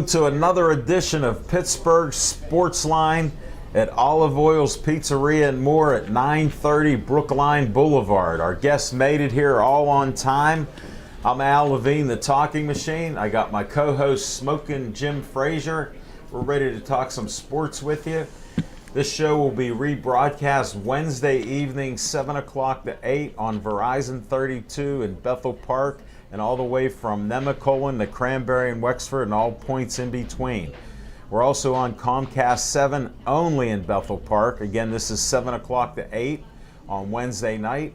Welcome to another edition of Pittsburgh Sportsline at Olive Oil's Pizzeria and More at 930 Brookline Boulevard. Our guests made it here all on time. I'm Al Levine, the talking machine. I got my co-host Smokin' Jim Frazier. We're ready to talk some sports with you. This show will be rebroadcast Wednesday evening, 7 o'clock to 8 on Verizon 32 in Bethel Park, and all the way from Nemacolin to Cranberry and Wexford and all points in between. We're also on Comcast 7 only in Bethel Park. Again, this is 7 o'clock to 8 on Wednesday night.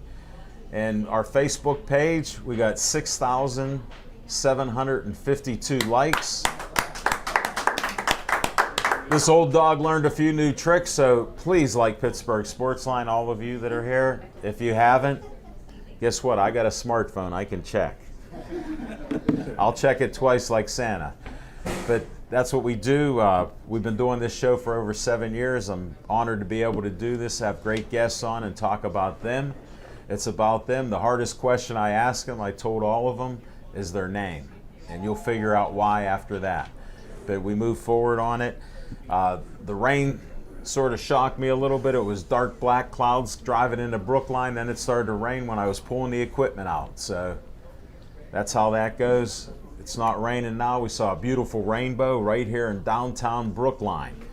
And our Facebook page, we got 6,752 likes. This old dog learned a few new tricks, so please like Pittsburgh Sportsline, all of you that are here. If you haven't, guess what? I got a smartphone. I can check. I'll check it twice like Santa. But that's what we do. We've been doing this show for over 7 years. I'm honored to be able to do this, have great guests on and talk about them. It's about them. The hardest question I ask them, I told all of them, is their name. And you'll figure out why after that. But we move forward on it. The rain sort of shocked me a little bit. It was dark black clouds driving into Brookline. Then it started to rain when I was pulling the equipment out. So that's how that goes. It's not raining now. We saw a beautiful rainbow right here in downtown Brookline.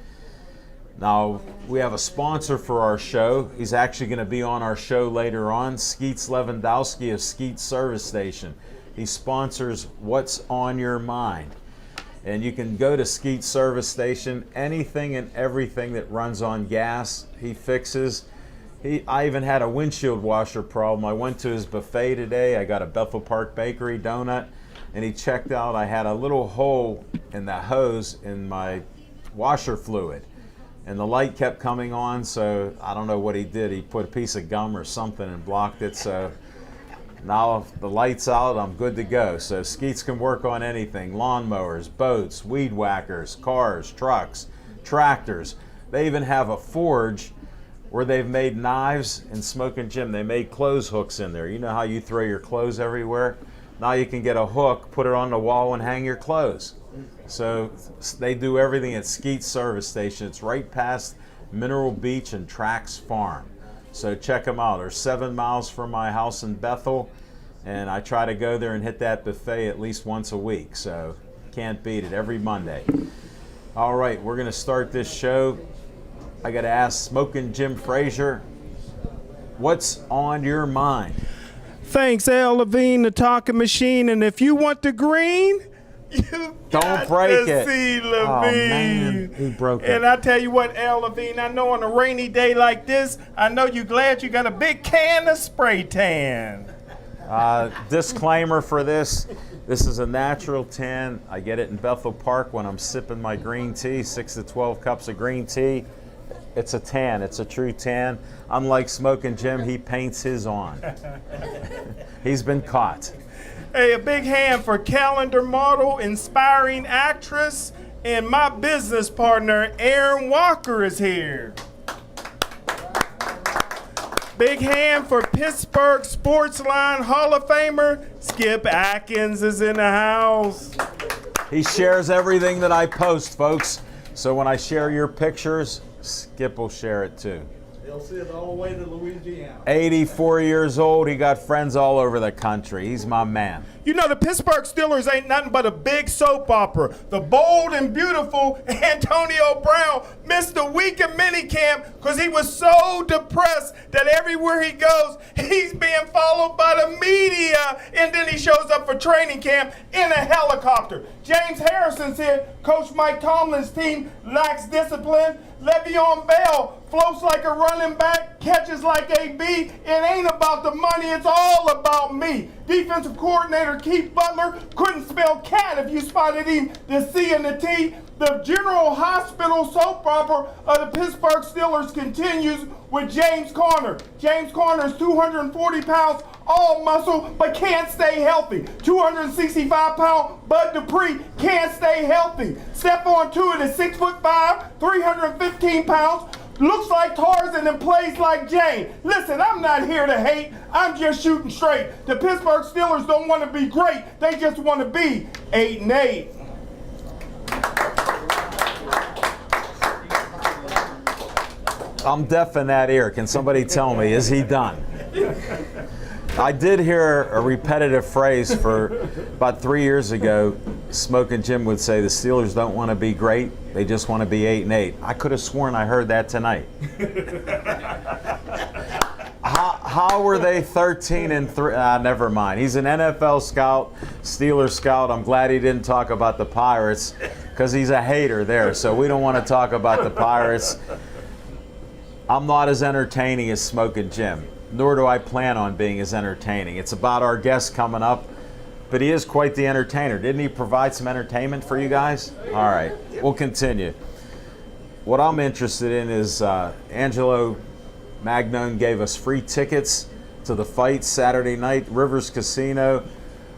Now, we have a sponsor for our show. He's actually going to be on our show later on, Skeets Lewandowski of Skeets Service Station. He sponsors What's on Your Mind. And you can go to Skeets Service Station, anything and everything that runs on gas, he fixes. I even had a windshield washer problem. I went to his buffet today. I got a Bethel Park Bakery donut, and he checked out. I had a little hole in the hose in my washer fluid, and the light kept coming on, so I don't know what he did. He put a piece of gum or something and blocked it, so now if the light's out, I'm good to go. So Skeets can work on anything: lawnmowers, boats, weed whackers, cars, trucks, tractors. They even have a forge where they've made knives. And Smokin' Jim, they made clothes hooks in there. You know how you throw your clothes everywhere? Now you can get a hook, put it on the wall, and hang your clothes. So they do everything at Skeets Service Station. It's right past Mineral Beach and Trax Farm. So check them out. They're 7 miles from my house in Bethel, and I try to go there and hit that buffet at least once a week. So can't beat it, every Monday. All right, we're going to start this show. I got to ask Smokin' Jim Frazier, what's on your mind? Thanks, Al Levine, the talking machine. And if you want the green, you don't break it. See Levine. Oh man, he broke it. And I tell you what, Al Levine, I know on a rainy day like this, I know you're glad you got a big can of spray tan. Disclaimer for this is a natural tan. I get it in Bethel Park when I'm sipping my green tea, 6 to 12 cups of green tea. It's a tan. It's a true tan. Unlike Smokin' Jim, he paints his on. He's been caught. Hey, a big hand for calendar model, inspiring actress, and my business partner, Aaron Walker, is here. Big hand for Pittsburgh Sportsline Hall of Famer, Skip Atkins is in the house. He shares everything that I post, folks. So when I share your pictures, Skip will share it too. They'll see it all the way to Louisiana. 84 years old. He got friends all over the country. He's my man. You know, the Pittsburgh Steelers ain't nothing but a big soap opera. The bold and beautiful Antonio Brown missed a week of minicamp because he was so depressed that everywhere he goes, he's being followed by the media. And then he shows up for training camp in a helicopter. James Harrison's here. Coach Mike Tomlin's team lacks discipline. Le'Veon Bell floats like a running back, catches like AB. It ain't about the money, it's all about me. Defensive coordinator Keith Butler couldn't spell cat if you spotted him, the C and the T. The General Hospital soap opera of the Pittsburgh Steelers continues with James Conner. James Conner is 240 pounds, all muscle, but can't stay healthy. 265-pound Bud Dupree can't stay healthy. Stephon Tuitt is 6'5", 315 pounds. Looks like Tarzan and plays like Jane. Listen, I'm not here to hate. I'm just shooting straight. The Pittsburgh Steelers don't want to be great. They just want to be 8-8. I'm deaf in that ear. Can somebody tell me, is he done? I did hear a repetitive phrase for about 3 years ago. Smoking Jim would say the Steelers don't want to be great, they just want to be 8-8. I could have sworn I heard that tonight. How were they 13-3? Never mind. He's an NFL scout, Steelers scout. I'm glad he didn't talk about the Pirates because he's a hater there. So we don't want to talk about the Pirates. I'm not as entertaining as Smoking Jim, nor do I plan on being as entertaining. It's about our guest coming up, but he is quite the entertainer. Didn't he provide some entertainment for you guys? All right, we'll continue. What I'm interested in is Angelo Magnone gave us free tickets to the fight Saturday night, Rivers Casino.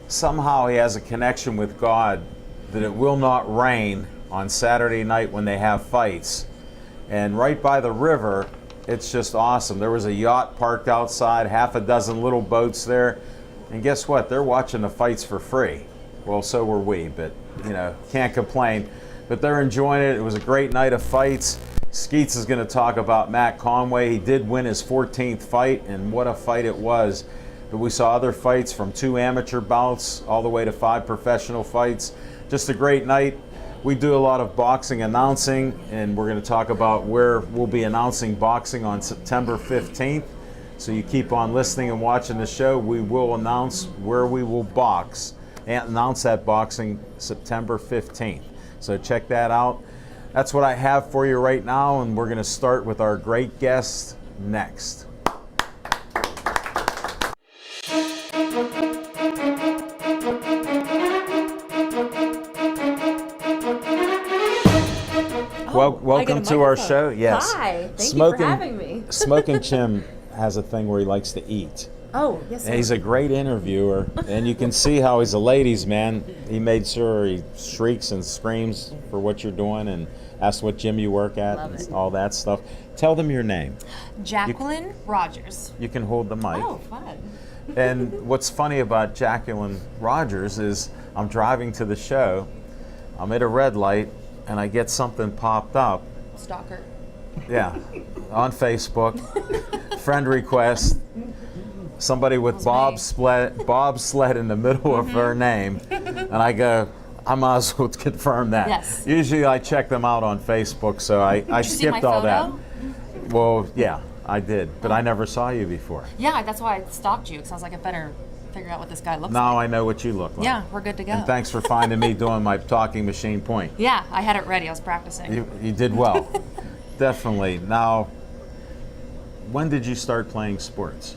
Somehow he has a connection with God that it will not rain on Saturday night when they have fights. And right by the river, it's just awesome. There was a yacht parked outside, half a dozen little boats there. And guess what? They're watching the fights for free. Well, so were we, but can't complain. But they're enjoying it. It was a great night of fights. Skeets is going to talk about Matt Conway. He did win his 14th fight, and what a fight it was. But we saw other fights from 2 amateur bouts all the way to 5 professional fights. Just a great night. We do a lot of boxing announcing, and we're going to talk about where we'll be announcing boxing on September 15th. So you keep on listening and watching the show. We will announce where we will box and announce that boxing September 15th. So check that out. That's what I have for you right now, and we're going to start with our great guest next. Welcome to our show. Yes. Hi. Thank you for having me. Smoking Jim has a thing where he likes to eat. Oh, yes. And he's a great interviewer, and you can see how he's a ladies' man. He made sure he shrieks and screams for what you're doing and asks what gym you work at and all that stuff. Tell them your name. Jacqueline Rogers. You can hold the mic. Oh, fun. And what's funny about Jacqueline Rogers is I'm driving to the show, I'm at a red light, and I get something popped up. Stalker. Yeah, on Facebook, friend request. Somebody with bobsled in the middle of her name, and I go, I might as well confirm that. Yes. Usually I check them out on Facebook, so I Did you skipped see my all photo? that. Well, yeah, I did, but I never saw you before. Yeah, that's why I stalked you, because I was like, I better figure out what this guy looks Now like. I know what you look like. Yeah, we're good to go. And thanks for finding me doing my talking machine point. Yeah, I had it ready. I was practicing. You did well. Definitely. Now, when did you start playing sports?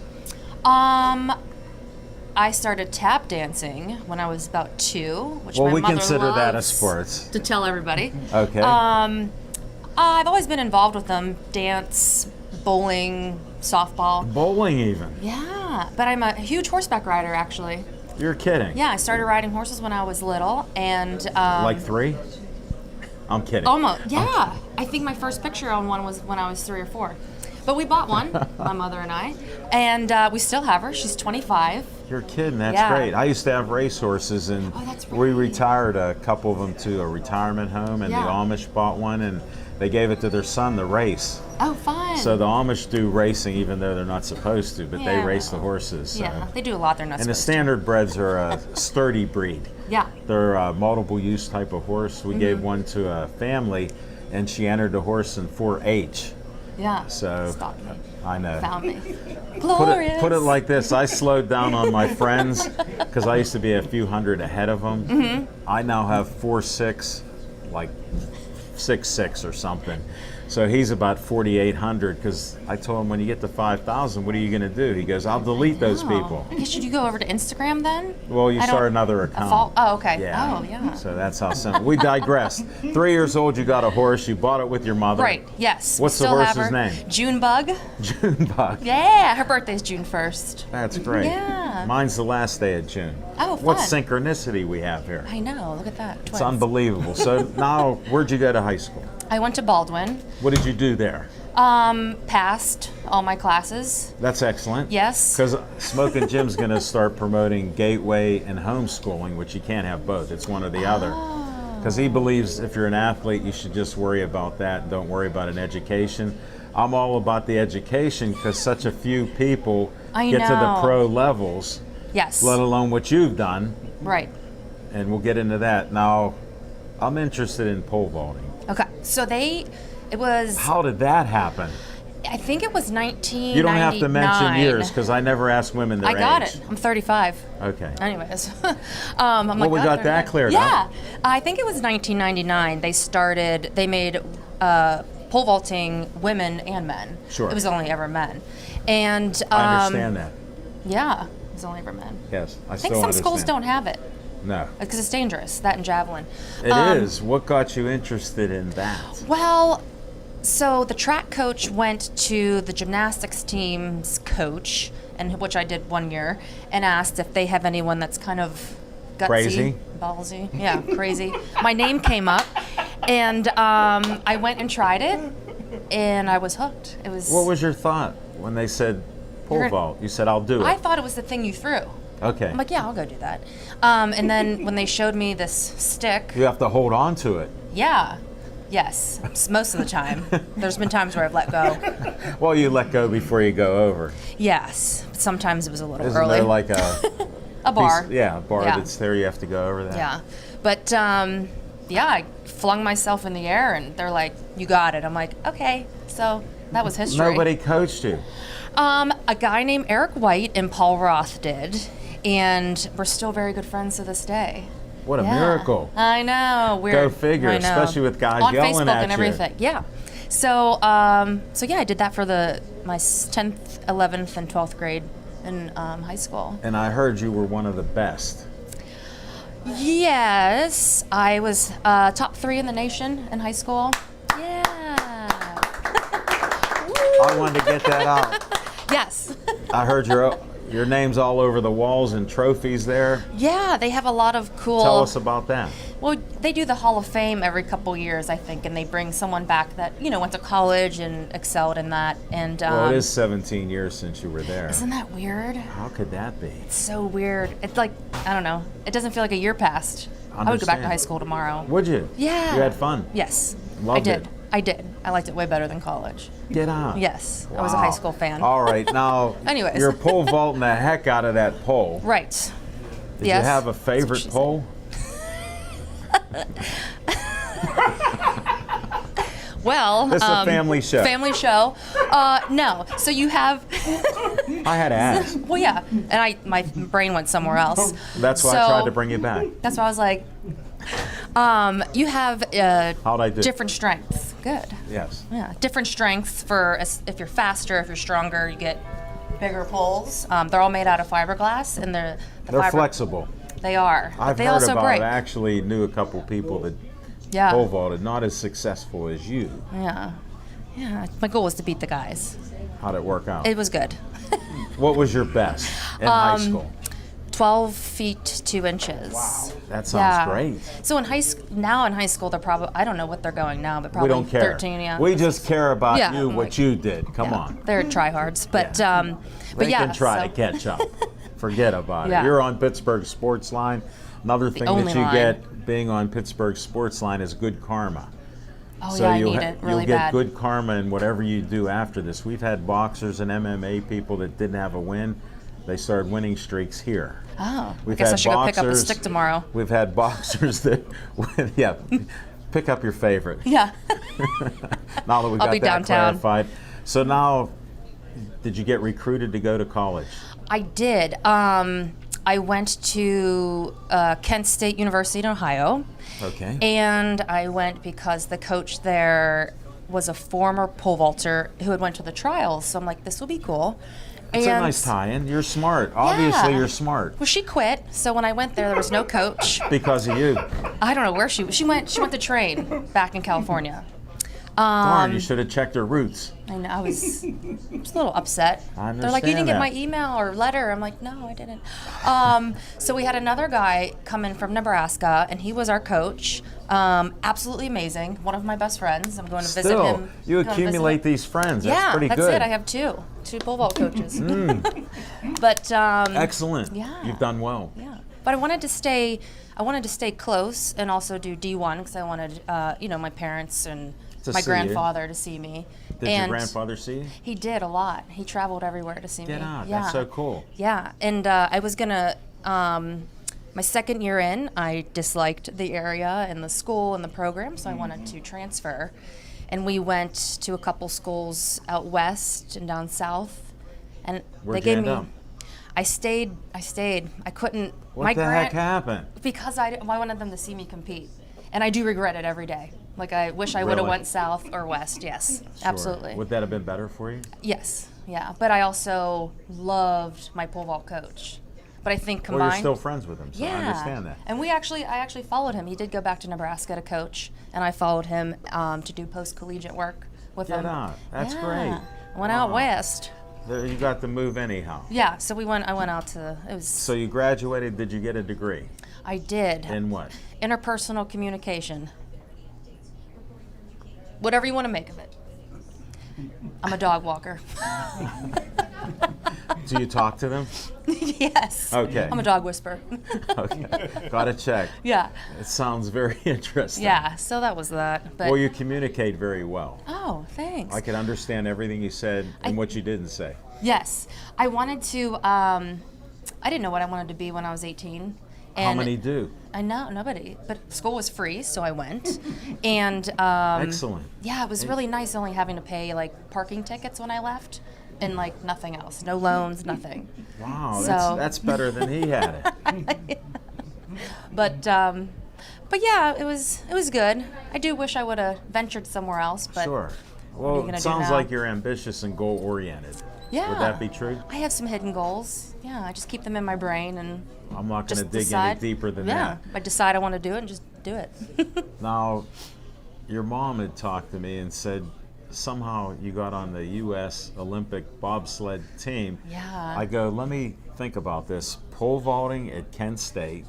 I started tap dancing when I was about 2, which Well, my we mother consider that a loves sports. to tell everybody. Okay. I've always been involved with them. Dance, bowling, softball. Bowling even. Yeah, but I'm a huge horseback rider, actually. You're kidding. Yeah, I started riding horses when I was little, and Like 3? I'm kidding. almost. Yeah, I think my first picture on one was when I was 3 or 4. But we bought one, my mother and I, and we still have her. She's 25. You're kidding. That's Yeah. great. I used to have racehorses, and Oh, that's we right. retired a couple of them to a retirement home, and Yeah. the Amish bought one, and they gave it to their son to race. Oh, fun. So the Amish do racing, even though they're not supposed to, but they Yeah. race the horses. So. Yeah, they do a lot. They're not And the supposed to. standard breds are a sturdy breed. Yeah. They're a multiple use type of horse. We Mm-hmm. gave one to a family, and she entered the horse in 4-H. Yeah. So Stalked me. I know. Found me. Put Glorious. it like this. I slowed down on my friends because I used to be a few hundred ahead of them. Mm-hmm. I now have 4.6, like 6.6 or something. So he's about 4,800 because I told him when you get to 5,000, what are you going to do? He goes, I'll delete those people. Should you go over to Instagram then? Well, you I start don't- another A account. Oh, okay. Yeah. Oh, yeah. So that's how simple. We digress. 3 years old, you got a horse. You bought it with your mother. Right. Yes. What's the Still have horse's her. name? Junebug. Junebug. Yeah. Her birthday's June 1st. That's great. Yeah. Mine's the last day of June. Oh, What fun. synchronicity we have here. I know. Look at that. It's Twins. unbelievable. So now, where'd you go to high school? I went to Baldwin. What did you do there? Passed all my classes. That's excellent. Yes. Because Smoking Jim's going to start promoting Gateway and homeschooling, which you can't have both. It's one or the other. Because he believes if you're an athlete, you should just worry about that and don't worry about an education. I'm all about the education because such a few people get to the pro levels, Yes. let alone what you've done. Right. And we'll get into that. Now, I'm interested in pole vaulting. Okay. So it was, How did that happen? I think it was 1999. You don't have to mention years because I never ask women their I got age. it. I'm 35. Okay. Anyways. I'm Well, like, we oh, got that cleared yeah. up. I think it was 1999. They made pole vaulting women and men. Sure. It was only ever men. And I understand that. Yeah, it was only ever men. Yes, I I still think some understand. schools don't have it No. because it's dangerous, that and javelin. It is. What got you interested in that? Well, so the track coach went to the gymnastics team's coach, and which I did 1 year, and asked if they have anyone that's kind of gutsy, Crazy? ballsy, yeah, crazy. My name came up, and I went and tried it, and I was hooked. It was. What was your thought when they said pole You're- vault? You said, I'll do it. I thought it was the thing you threw. Okay. I'm like, yeah, I'll go do that. And then when they showed me this stick, You have to hold on to it. yeah, yes, most of the time. There's been times where I've let go. Well, you let go before you go over. Yes, sometimes it was a little Isn't early. there like a A bar. Yeah, a bar Yeah. that's there. You have to go over that. Yeah, but yeah, I flung myself in the air, and they're like, "You got it." I'm like, "Okay." So that was history. Nobody coached you. A guy named Eric White and Paul Roth did, and we're still very good friends to this day. What a Yeah. miracle. I know. Weird. Go figure, I know. especially with guys on yelling Facebook at and you. everything. Yeah. So so yeah, I did that for my 10th, 11th, and 12th grade in high school. And I heard you were one of the best. Yes, I was top 3 in the nation in high school. Yeah. I wanted to get that out. Yes. I heard your name's all over the walls and trophies there. Yeah, they have a lot of cool. Tell us about that. Well, they do the Hall of Fame every couple years, I think, and they bring someone back that went to college and excelled in that. And Well, it is 17 years since you were there. Isn't that weird? How could that be? It's so weird. It's like, I don't know. It doesn't feel like a year passed. I would go back to Understand. high school tomorrow. Would you? Yeah. You had fun? Yes. Loved I did. it. I did. I liked it way better than college. Get out. Yes. I was a Wow. high school fan. All right, now Anyways. you're pole vaulting the heck out of that pole. Right. Did Yes. you have a That's what favorite she said. pole? Well, This is a family show. Family show. No. So you have. I had to ask. Well, yeah. And my brain went somewhere else. That's why I tried to bring you back. That's why I was like, you have How'd I do? different strengths. Good. Yes. Yeah, different strengths for if you're faster, if you're stronger, you get bigger poles. They're all made out of fiberglass, and They're fiber- flexible. They are. I've they heard also about break. it. I actually knew a couple people that Yeah. pole vaulted, not as successful as you. Yeah. Yeah. My goal was to beat the guys. How'd it work out? It was good. What was your best in high school? 12 feet 2 inches. Wow, that sounds great. So in high school, they're probably, I don't know what they're going now, but probably We don't care. 13. Yeah. We just care about Yeah, you, I'm what like- you did. Come Yeah, on. They're tryhards, but They yeah. can try so- to catch up. Forget about Yeah. it. You're on Pittsburgh Sportsline. Another thing only that you line. get being on Pittsburgh Sportsline is good karma. Oh yeah, I you'll need it really you'll get bad. good karma in whatever you do after this. We've had boxers and MMA people that didn't have a win. They started winning streaks here. Oh, We've I guess I had should go pick up a boxers- stick tomorrow. We've had boxers that, yeah, pick up your favorite. Yeah. Now that we've I'll got be that downtown. clarified. So now, did you get recruited to go to college? I did. I went to Kent State University in Ohio. Okay. And I went because the coach there was a former pole vaulter who had went to the trials. So I'm like, this will be cool. It's a nice tie-in. You're smart. Obviously, Yeah. you're smart. Well, she quit. So when I went there was no coach. Because of you. I don't know where she went to train back in California. Darn, you should have checked her roots. I know, I was a little upset. I They're like, you didn't understand get that. my email or letter. I'm like, no, I didn't. So we had another guy come in from Nebraska, and he was our coach. Absolutely amazing. One of my best friends. I'm going to visit Still, him. you going to visit accumulate him. these friends. That's Yeah, pretty that's good. it. I have two pole vault coaches. But Excellent. Yeah. You've done well. yeah. But I wanted to stay close and also do D1 because I wanted, my parents and To my see you. grandfather to see me. Did and your grandfather see you? He did a lot. He traveled everywhere to see me. Get out. Yeah. That's so cool. Yeah, and I was gonna. My second year in, I disliked the area and the school and the program, so I wanted to transfer. And we went to a couple schools out west and down south, and Where'd they you gave end me. up? I stayed. I couldn't. What the heck happened? Because I wanted them to see me compete, and I do regret it every day. Like I wish I would have Really? went south or west. Yes, Sure. absolutely. Would that have been better for you? Yes, yeah. But I also loved my pole vault coach. But I think Well, combined. you're still friends with him, so yeah. I understand that. And I actually followed him. He did go back to Nebraska to coach, and I followed him to do post-collegiate work with Get him. out. That's Yeah. great. Went out Wow. west. There, you got to move anyhow. Yeah, so I went out to, it was, So you graduated. Did you get a degree? I did. In what? Interpersonal communication. Whatever you want to make of it. I'm a dog walker. Do you talk to them? Yes. Okay. I'm a dog whisperer. Okay. Gotta check. Yeah. It sounds very interesting. Yeah, so that was that. But Well, you communicate very well. oh, thanks. I could understand everything you said and what you didn't say. Yes. I wanted to, I didn't know what I wanted to be when I was 18. And How many do? I know, nobody. But school was free, so I went. And Excellent. yeah, it was really nice only having to pay like parking tickets when I left and like nothing else. No loans, nothing. Wow, So- that's better than he had it. But yeah, it was good. I do wish I would have ventured somewhere else, but Sure. are you Well, gonna it do sounds now? like you're ambitious and goal oriented. yeah. Would that be true? I have some hidden goals. Yeah, I just keep them in my brain and I'm not going to just dig decide. any deeper than yeah, that. I decide I want to do it and just do it. Now, your mom had talked to me and said somehow you got on the U.S. Olympic bobsled team. Yeah. I go, let me think about this. Pole vaulting at Kent State,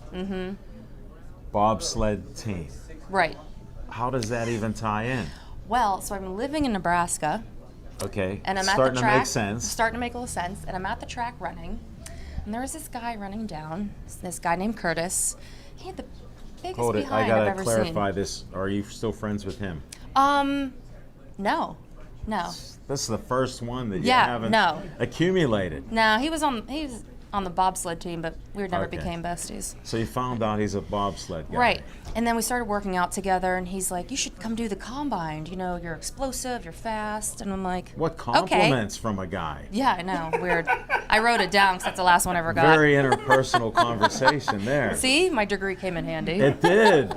bobsled team. Right. How does that even tie in? Well, so I'm living in Nebraska, Okay, and I'm starting at the track. to make sense. Starting to make a little sense. And I'm at the track running, and there was this guy running down. This guy named Curtis. He had the biggest Hold it, behind I I've gotta ever clarify seen. this. Are you still friends with him? No. This is the first one that you Yeah, haven't no. accumulated. No, he was on the bobsled team, but we never Okay. became besties. So you found out he's a bobsled guy. Right. And then we started working out together, and he's like, "You should come do the combine. You know, you're explosive, you're fast." And I'm like, What okay. compliments from a guy. Yeah, I know. Weird. I wrote it down because that's the last one I ever got. Very interpersonal conversation there. See, my degree came in handy. It did.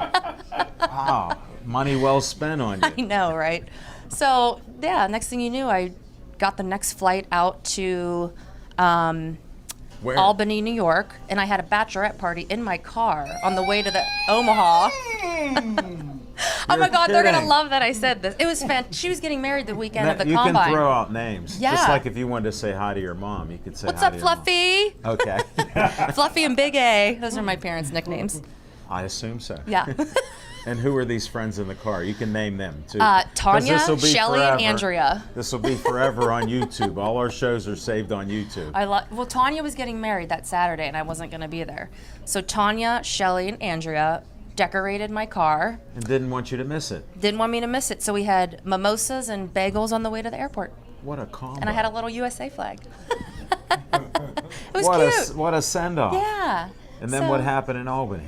Wow. Money well spent on I you. know, right? So, yeah, next thing you knew, I got the next flight out to Where? Albany, New York, and I had a bachelorette party in my car on the way to the Omaha. Oh my God, they're kidding. gonna love that I said this. It was She was getting married the weekend of the you combine. can throw out names. Yeah. Just like if you wanted to say hi to your mom, you could say What's hi up, to your mom. Fluffy? Okay. Fluffy and Big A. Those are my parents' nicknames. I assume so. Yeah. And who are these friends in the car? You can name them too. 'Cause Tanya, this'll be Shelly, and forever. Andrea. This will be forever on YouTube. All our shows are saved on YouTube. Well, Tanya was getting married that Saturday, and I wasn't going to be there. So Tanya, Shelly, and Andrea decorated my car. And didn't want you to miss it. Didn't want me to miss it, so we had mimosas and bagels on the way to the airport, What a combo. and I had a little USA flag. It was what cute. what a send off. Yeah. And then So, what happened in Albany?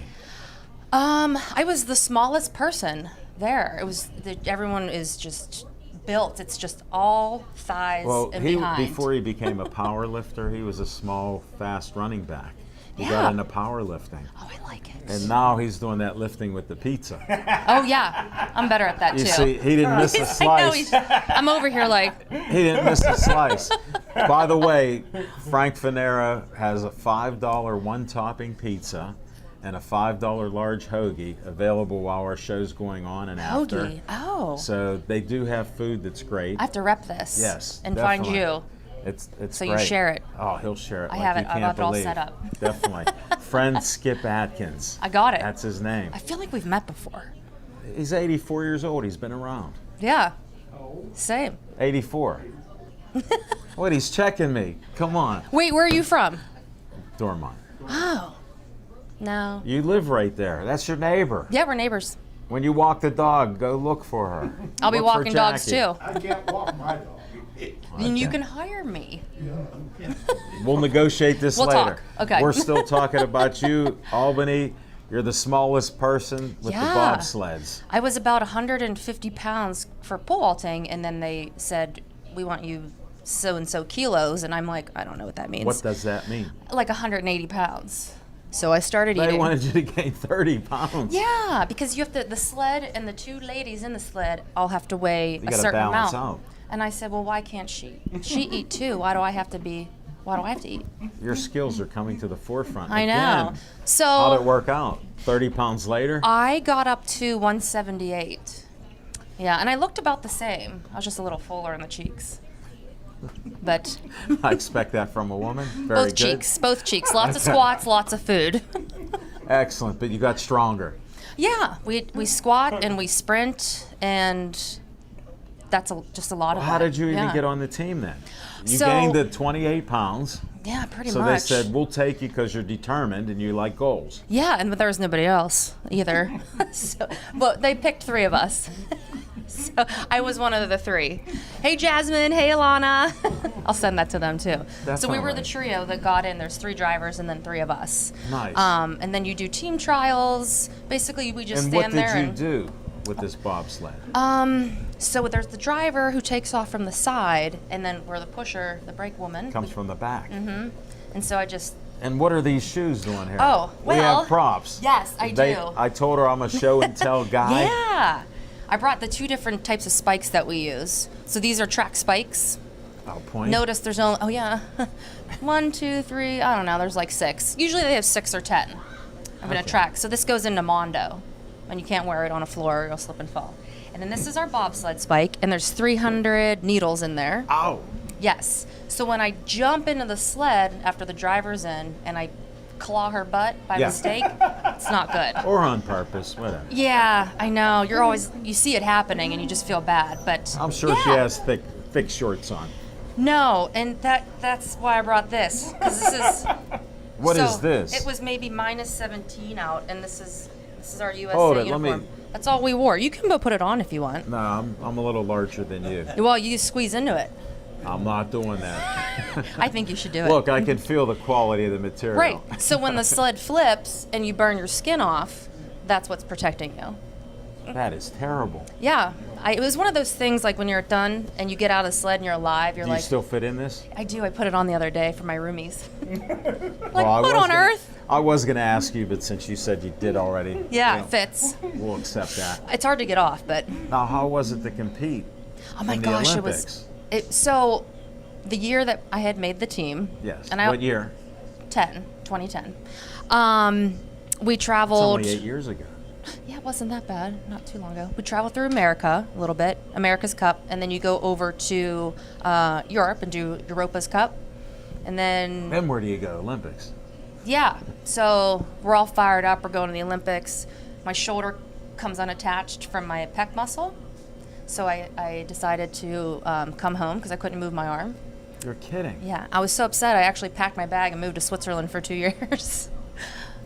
I was the smallest person there. It was everyone is just built. It's just all thighs Well, and behind. before he became a power lifter, he was a small, fast running back. He Yeah. got into powerlifting. Oh, I like it. And now he's doing that lifting with the pizza. Oh yeah, I'm better at that You too. see, he didn't miss a I know. slice. I'm over here like, He didn't miss a slice. By the way, Frank Fanera has a $5 one-topping pizza and a $5 large hoagie available while our show's going on and after. hoagie. Oh, So they do have food that's great. I have to rep this. Yes, And definitely. find you. It's So you great. share it. Oh, he'll share it. I like have you it. I can't have it all believe. set up. Definitely. Friend Skip Atkins. I got it. That's his name. I feel like we've met before. He's 84 years old. He's been around. Yeah. Same. 84. Wait, he's checking me. Come on. Wait, where are you from? Dormont. Oh. No. You live right there. That's your neighbor. Yeah, we're neighbors. When you walk the dog, go look for her. I'll be Look for walking dogs Jackie. too. I can't walk my dog. And you can hire me. We'll negotiate this We'll later. talk. Okay. We're still talking about you, Albany. You're the smallest person with the Yeah. bobsleds. I was about 150 pounds for pole vaulting, and then they said, we want you so and so kilos, and I'm like, I don't know what that means. What does that mean? Like 180 pounds. So I started They eating. wanted you to gain 30 pounds. Yeah, because you have to, the sled and the two ladies in the sled all have to weigh a gotta certain balance amount. out. And I said, well, why can't she? She eat too. Why do I have to eat? Your skills are coming to the forefront. I know. Again, So how'd it work out? 30 pounds later? I got up to 178. Yeah, and I looked about the same. I was just a little fuller in the cheeks. But I expect that from a woman. Very both good. cheeks, both cheeks. Lots of squats, lots of food. Excellent, but you got stronger. Yeah, we squat and we sprint, and that's just a lot of How that. did you even Yeah. get on the team then? You So- gained the 28 pounds. Yeah, pretty So much. they said, we'll take you because you're determined and you like goals. Yeah, and but there was nobody else either. But they picked three of us. So I was one of the three. Hey, Jasmine. Hey, Alana. I'll send that to them too. That's so we all were the right. trio that got in. There's 3 drivers and then 3 of us. Nice. And then you do team trials. Basically, we just And what stand there did you and. do with this bobsled? So there's the driver who takes off from the side, and then we're the pusher, the brake woman. Comes from the back. And so I just. And what are these shoes doing here? Oh, we well, have props. yes, I do. I told her I'm a show and tell guy. Yeah. I brought the 2 different types of spikes that we use. So these are track spikes. I'll point. Notice there's only, 1, 2, 3, I don't know, there's like 6. Usually they have 6 or 10 of an Okay. track. So this goes into Mondo, and you can't wear it on a floor or you'll slip and fall. And then this is our bobsled spike, and there's 300 needles in there. Ow. Yes. So when I jump into the sled after the driver's in and I claw her butt by Yeah. mistake, it's not good. Or on purpose, whatever. Yeah, I know. You see it happening and you just feel bad, but I'm sure she yeah. has thick shorts on. No, and that's why I brought this, because this is. What so is this? It was maybe minus 17 out, and this is our USA Hold it, let me- uniform. That's all we wore. You can go put it on if you want. No, I'm a little larger than you. Well, you squeeze into it. I'm not doing that. I think you should do it. Look, I can feel the quality of the material. Right. So when the sled flips and you burn your skin off, that's what's protecting you. That is terrible. Yeah. It was one of those things like when you're done and you get out of the sled and you're alive, you're Do you like, still fit in this? I do. I put it on the other day for my roomies. Like, Well, I what was on gonna- earth? I was going to ask you, but since you said you did already, Yeah, you know, it fits. we'll accept that. It's hard to get off, but Now, how was it to compete oh my in the gosh, Olympics? so the year that I had made the team. Yes. And What year? 2010. We It's traveled. only 8 years ago. Yeah, it wasn't that bad. Not too long ago. We traveled through America a little bit, America's Cup, and then you go over to Europe and do Europa's Cup, and then Then where do you go? Olympics. yeah. So we're all fired up. We're going to the Olympics. My shoulder comes unattached from my pec muscle, so I decided to come home because I couldn't move my arm. You're kidding. Yeah, I was so upset. I actually packed my bag and moved to Switzerland for 2 years.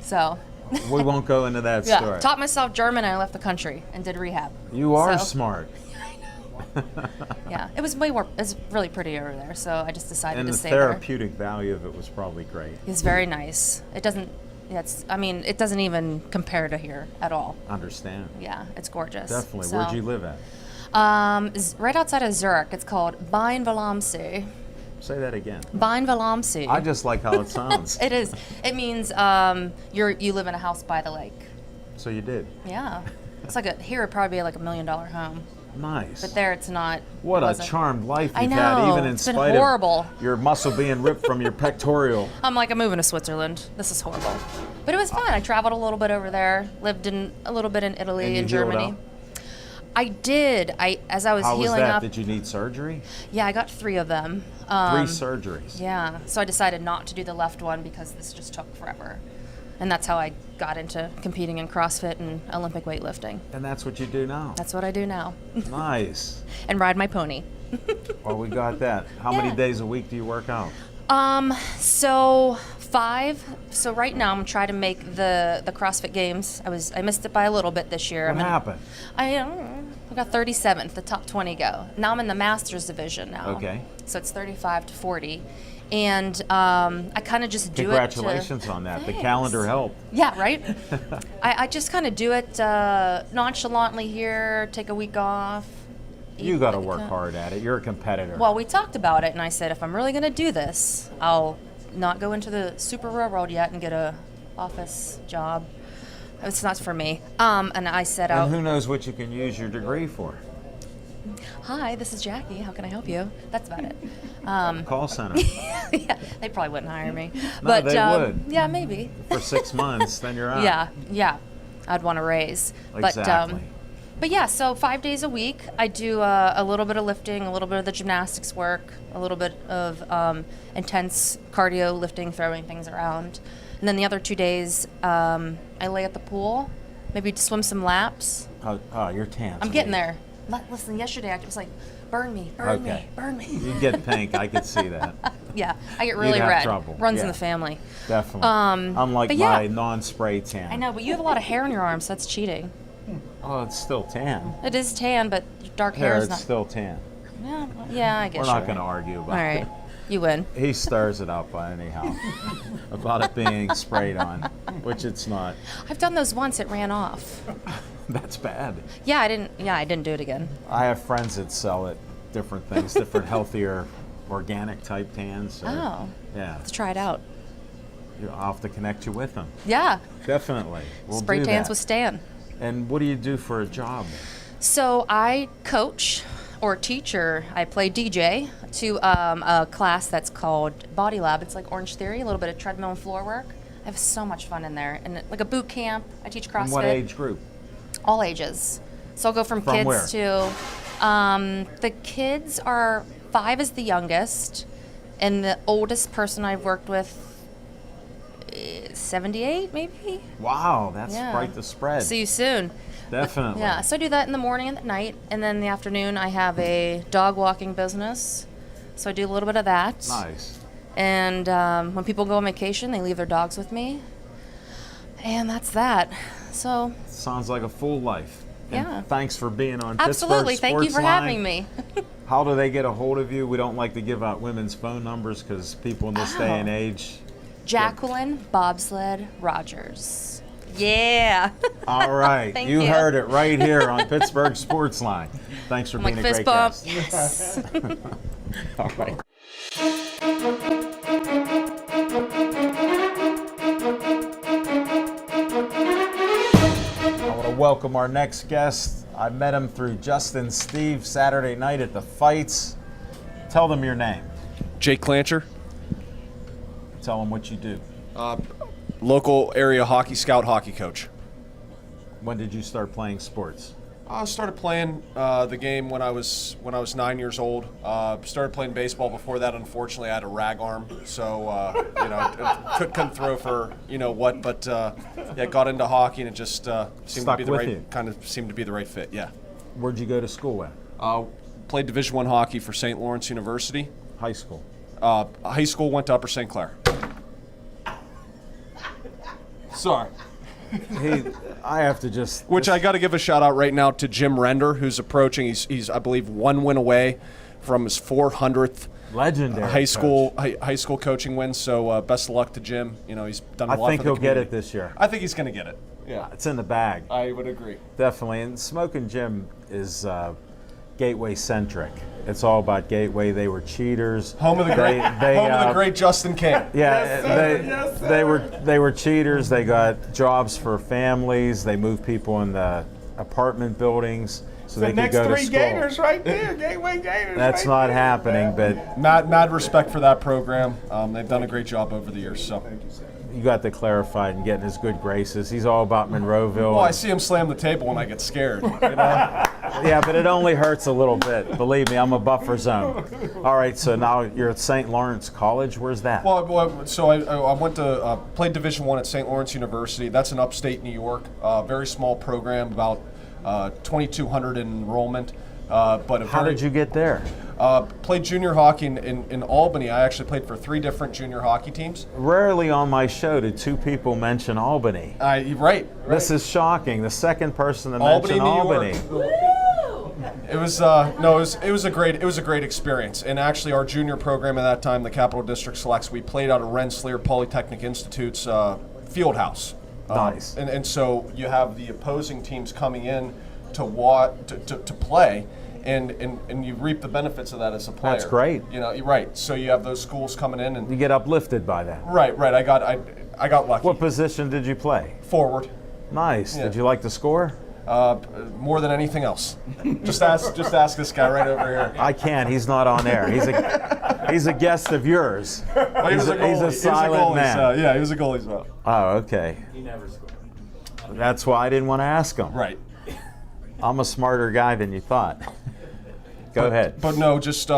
So. We won't go into that Yeah, story. taught myself German and I left the country and did rehab. You are So, smart. Yeah, it was way more, it was really pretty over there, so I just decided And to the stay there. therapeutic value of it was probably great. It's very nice. It doesn't, it doesn't even compare to here at all. Understand. Yeah, it's gorgeous. Definitely. So, Where'd you live at? right outside of Zurich. It's called Beinvalamsee. Say that again. Beinvalamsee. I just like how it sounds. It is. It means you live in a house by the lake. So you did. Yeah. It's like here it'd probably be like $1 million home. Nice. But there it's not. What it a wasn't. charmed life I you've had, know. even in It's been spite horrible. of your muscle being ripped from your pectoral. I'm like, I'm moving to Switzerland. This is horrible. But it was fun. I traveled a little bit over there, lived in a little bit in Italy And you and healed Germany. up? I did. As I was How was healing that? up. Did you need surgery? Yeah, I got 3 of them. 3 surgeries. Yeah. So I decided not to do the left one because this just took forever. And that's how I got into competing in CrossFit and Olympic weightlifting. And that's what you do now. That's what I do now. Nice. And ride my pony. Well, we got that. How Yeah. many days a week do you work out? So 5. So right now I'm trying to make the CrossFit Games. I missed it by a little bit this year. What happened? I got 37th. The top 20 go. Now I'm in the Masters division now. Okay. So it's 35 to 40, and I kind of just do it. Congratulations on that. The calendar helped. Yeah, right. I just kind of do it nonchalantly here. Take a week off. You got to work hard at it. You're a competitor. Well, we talked about it, and I said if I'm really going to do this, I'll not go into the super railroad yet and get a office job. It's not for me. And I said, and who knows what you can use your degree for? Hi, this is Jackie. How can I help you? That's about it. Call center. Yeah, they probably wouldn't hire me. No, But they would. Yeah, maybe. For 6 months, then you're out. Yeah. I'd want to raise. Exactly. But yeah, so 5 days a week, I do a little bit of lifting, a little bit of the gymnastics work, a little bit of intense cardio, lifting, throwing things around. And then the other 2 days, I lay at the pool, maybe swim some laps. Oh, you're tan. I'm getting there. Listen, yesterday I was like, burn me. You get pink. I could see that. Yeah, I get really You'd have red. trouble. Runs Yeah. in the family. Definitely. Unlike but yeah. my non-spray tan. I know, but you have a lot of hair on your arms, so that's cheating. Oh, it's still tan. It is tan, but dark hair is It's not. still tan. Yeah, I guess We're not you're going to right. argue about All right, it. you win. He stirs it up anyhow about it being sprayed on, which it's not. I've done those once. It ran off. That's bad. Yeah, I didn't do it again. I have friends that sell it, different things, different healthier, organic type tans. So, Oh. yeah. Let's try it out. I'll have to connect you with them. Yeah. Definitely. We'll Spray do tans that. with Stan. And what do you do for a job? So I coach or teacher. I play DJ to a class that's called Body Lab. It's like Orange Theory, a little bit of treadmill and floor work. I have so much fun in there, and like a boot camp. I teach CrossFit. And what age group? All ages. So I'll go from From kids where? to the kids are 5 is the youngest, and the oldest person I've worked with is 78 maybe. Wow, that's Yeah. quite the spread. See you soon. Definitely. Yeah, so I do that in the morning and at night, and then in the afternoon I have a dog walking business, so I do a little bit of that. Nice. And when people go on vacation, they leave their dogs with me, and that's that. So Sounds like a full life. And Yeah. thanks for being on absolutely, Pittsburgh thank you for Sportsline. having me. How do they get a hold of you? We don't like to give out women's phone numbers because people in this day and age. Jacqueline Bobsled Rogers. Yeah. All right. Thank you you. heard it right here on Pittsburgh Sportsline. Thanks for I'm being like a fist great bump. guest. Yes. All right. I want to welcome our next guest. I met him through Justin Steve Saturday night at the fights. Tell them your name. Jake Clancher, Tell them what you do. local area hockey scout, hockey coach. When did you start playing sports? I started playing the game when I was 9 years old. Started playing baseball before that. Unfortunately, I had a rag arm, so couldn't throw for what. But yeah, got into hockey, and it just seemed Stuck to be the with right you. seemed to be the right fit. Yeah. Where'd you go to school at? Played Division I hockey for St. Lawrence University. High school. High school went to Upper St. Clair. Sorry. I have to just. Which I got to give a shout out right now to Jim Render, who's approaching. He's I believe 1 win away from his 400th Legendary high school coach. high school coaching win. So best of luck to Jim. He's done a I lot think for the he'll get community. it this year. I think he's going to get it. Yeah, It's in the bag. I would agree. Definitely. And Smoking Jim is Gateway centric. It's all about Gateway. They were cheaters. Home of the great, home of the great Justin King. Yeah, Yes, sir. Yes, sir. they were cheaters. They got jobs for families. They moved people in the apartment buildings so The they could next go to 3 school. Gators right there, Gateway Gators. That's right not there. happening, but Mad respect for that program. They've done a great job over the years. So. you got to clarify and get in his good graces. He's all about Monroeville. Well, I see him slam the table when I get scared. Yeah, but it only hurts a little bit. Believe me, I'm a buffer zone. All right, so now you're at St. Lawrence College. Where's that? Well, so I went to played Division I at St. Lawrence University. That's in upstate New York. Very small program, about 2,200 in enrollment. But How did you get there? Played junior hockey in Albany. I actually played for 3 different junior hockey teams. Rarely on my show did 2 people mention Albany. Right. This is shocking. The second person to Albany, mention New Albany. York. It was it was a great experience. And actually, our junior program at that time, the Capital District Selects, we played out of Rensselaer Polytechnic Institute's field house. Nice. And so you have the opposing teams coming in to play. And you reap the benefits of that as a player. That's great. You're right. So you have those schools coming in, and You get uplifted by that. right. I got lucky. What position did you play? Forward, Nice. Yeah. Did you like to score? more than anything else. Just ask this guy right over here. I can't. He's not on air. He's a guest of yours. Well, He's a silent man. Yeah, he was a goalie as well. Oh, okay. He never scored. That's why I didn't want to ask him. Right. I'm a smarter guy than you thought. Go ahead. But no, just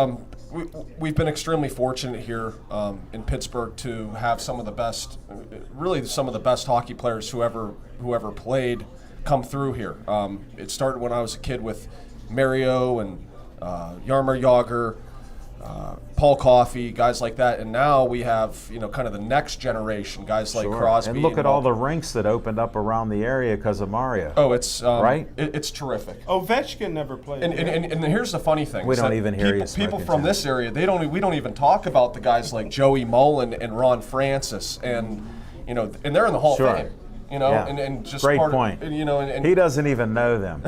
we've been extremely fortunate here in Pittsburgh to have some of the best, really some of the best hockey players who ever played come through here. It started when I was a kid with Mario and Jaromir Jagr, Paul Coffey, guys like that, and now we have kind of the next generation, guys like Crosby. And look at all the rinks that opened up around the area because of Mario. Oh, it's right. It's terrific. Ovechkin never played. And here's the funny thing: We is don't that even hear you people smoking, from John. this area. We don't even talk about the guys like Joey Mullen and Ron Francis, and and they're in the Hall Sure. of Fame. Yeah. And just Great part point. Of, and He doesn't even know them.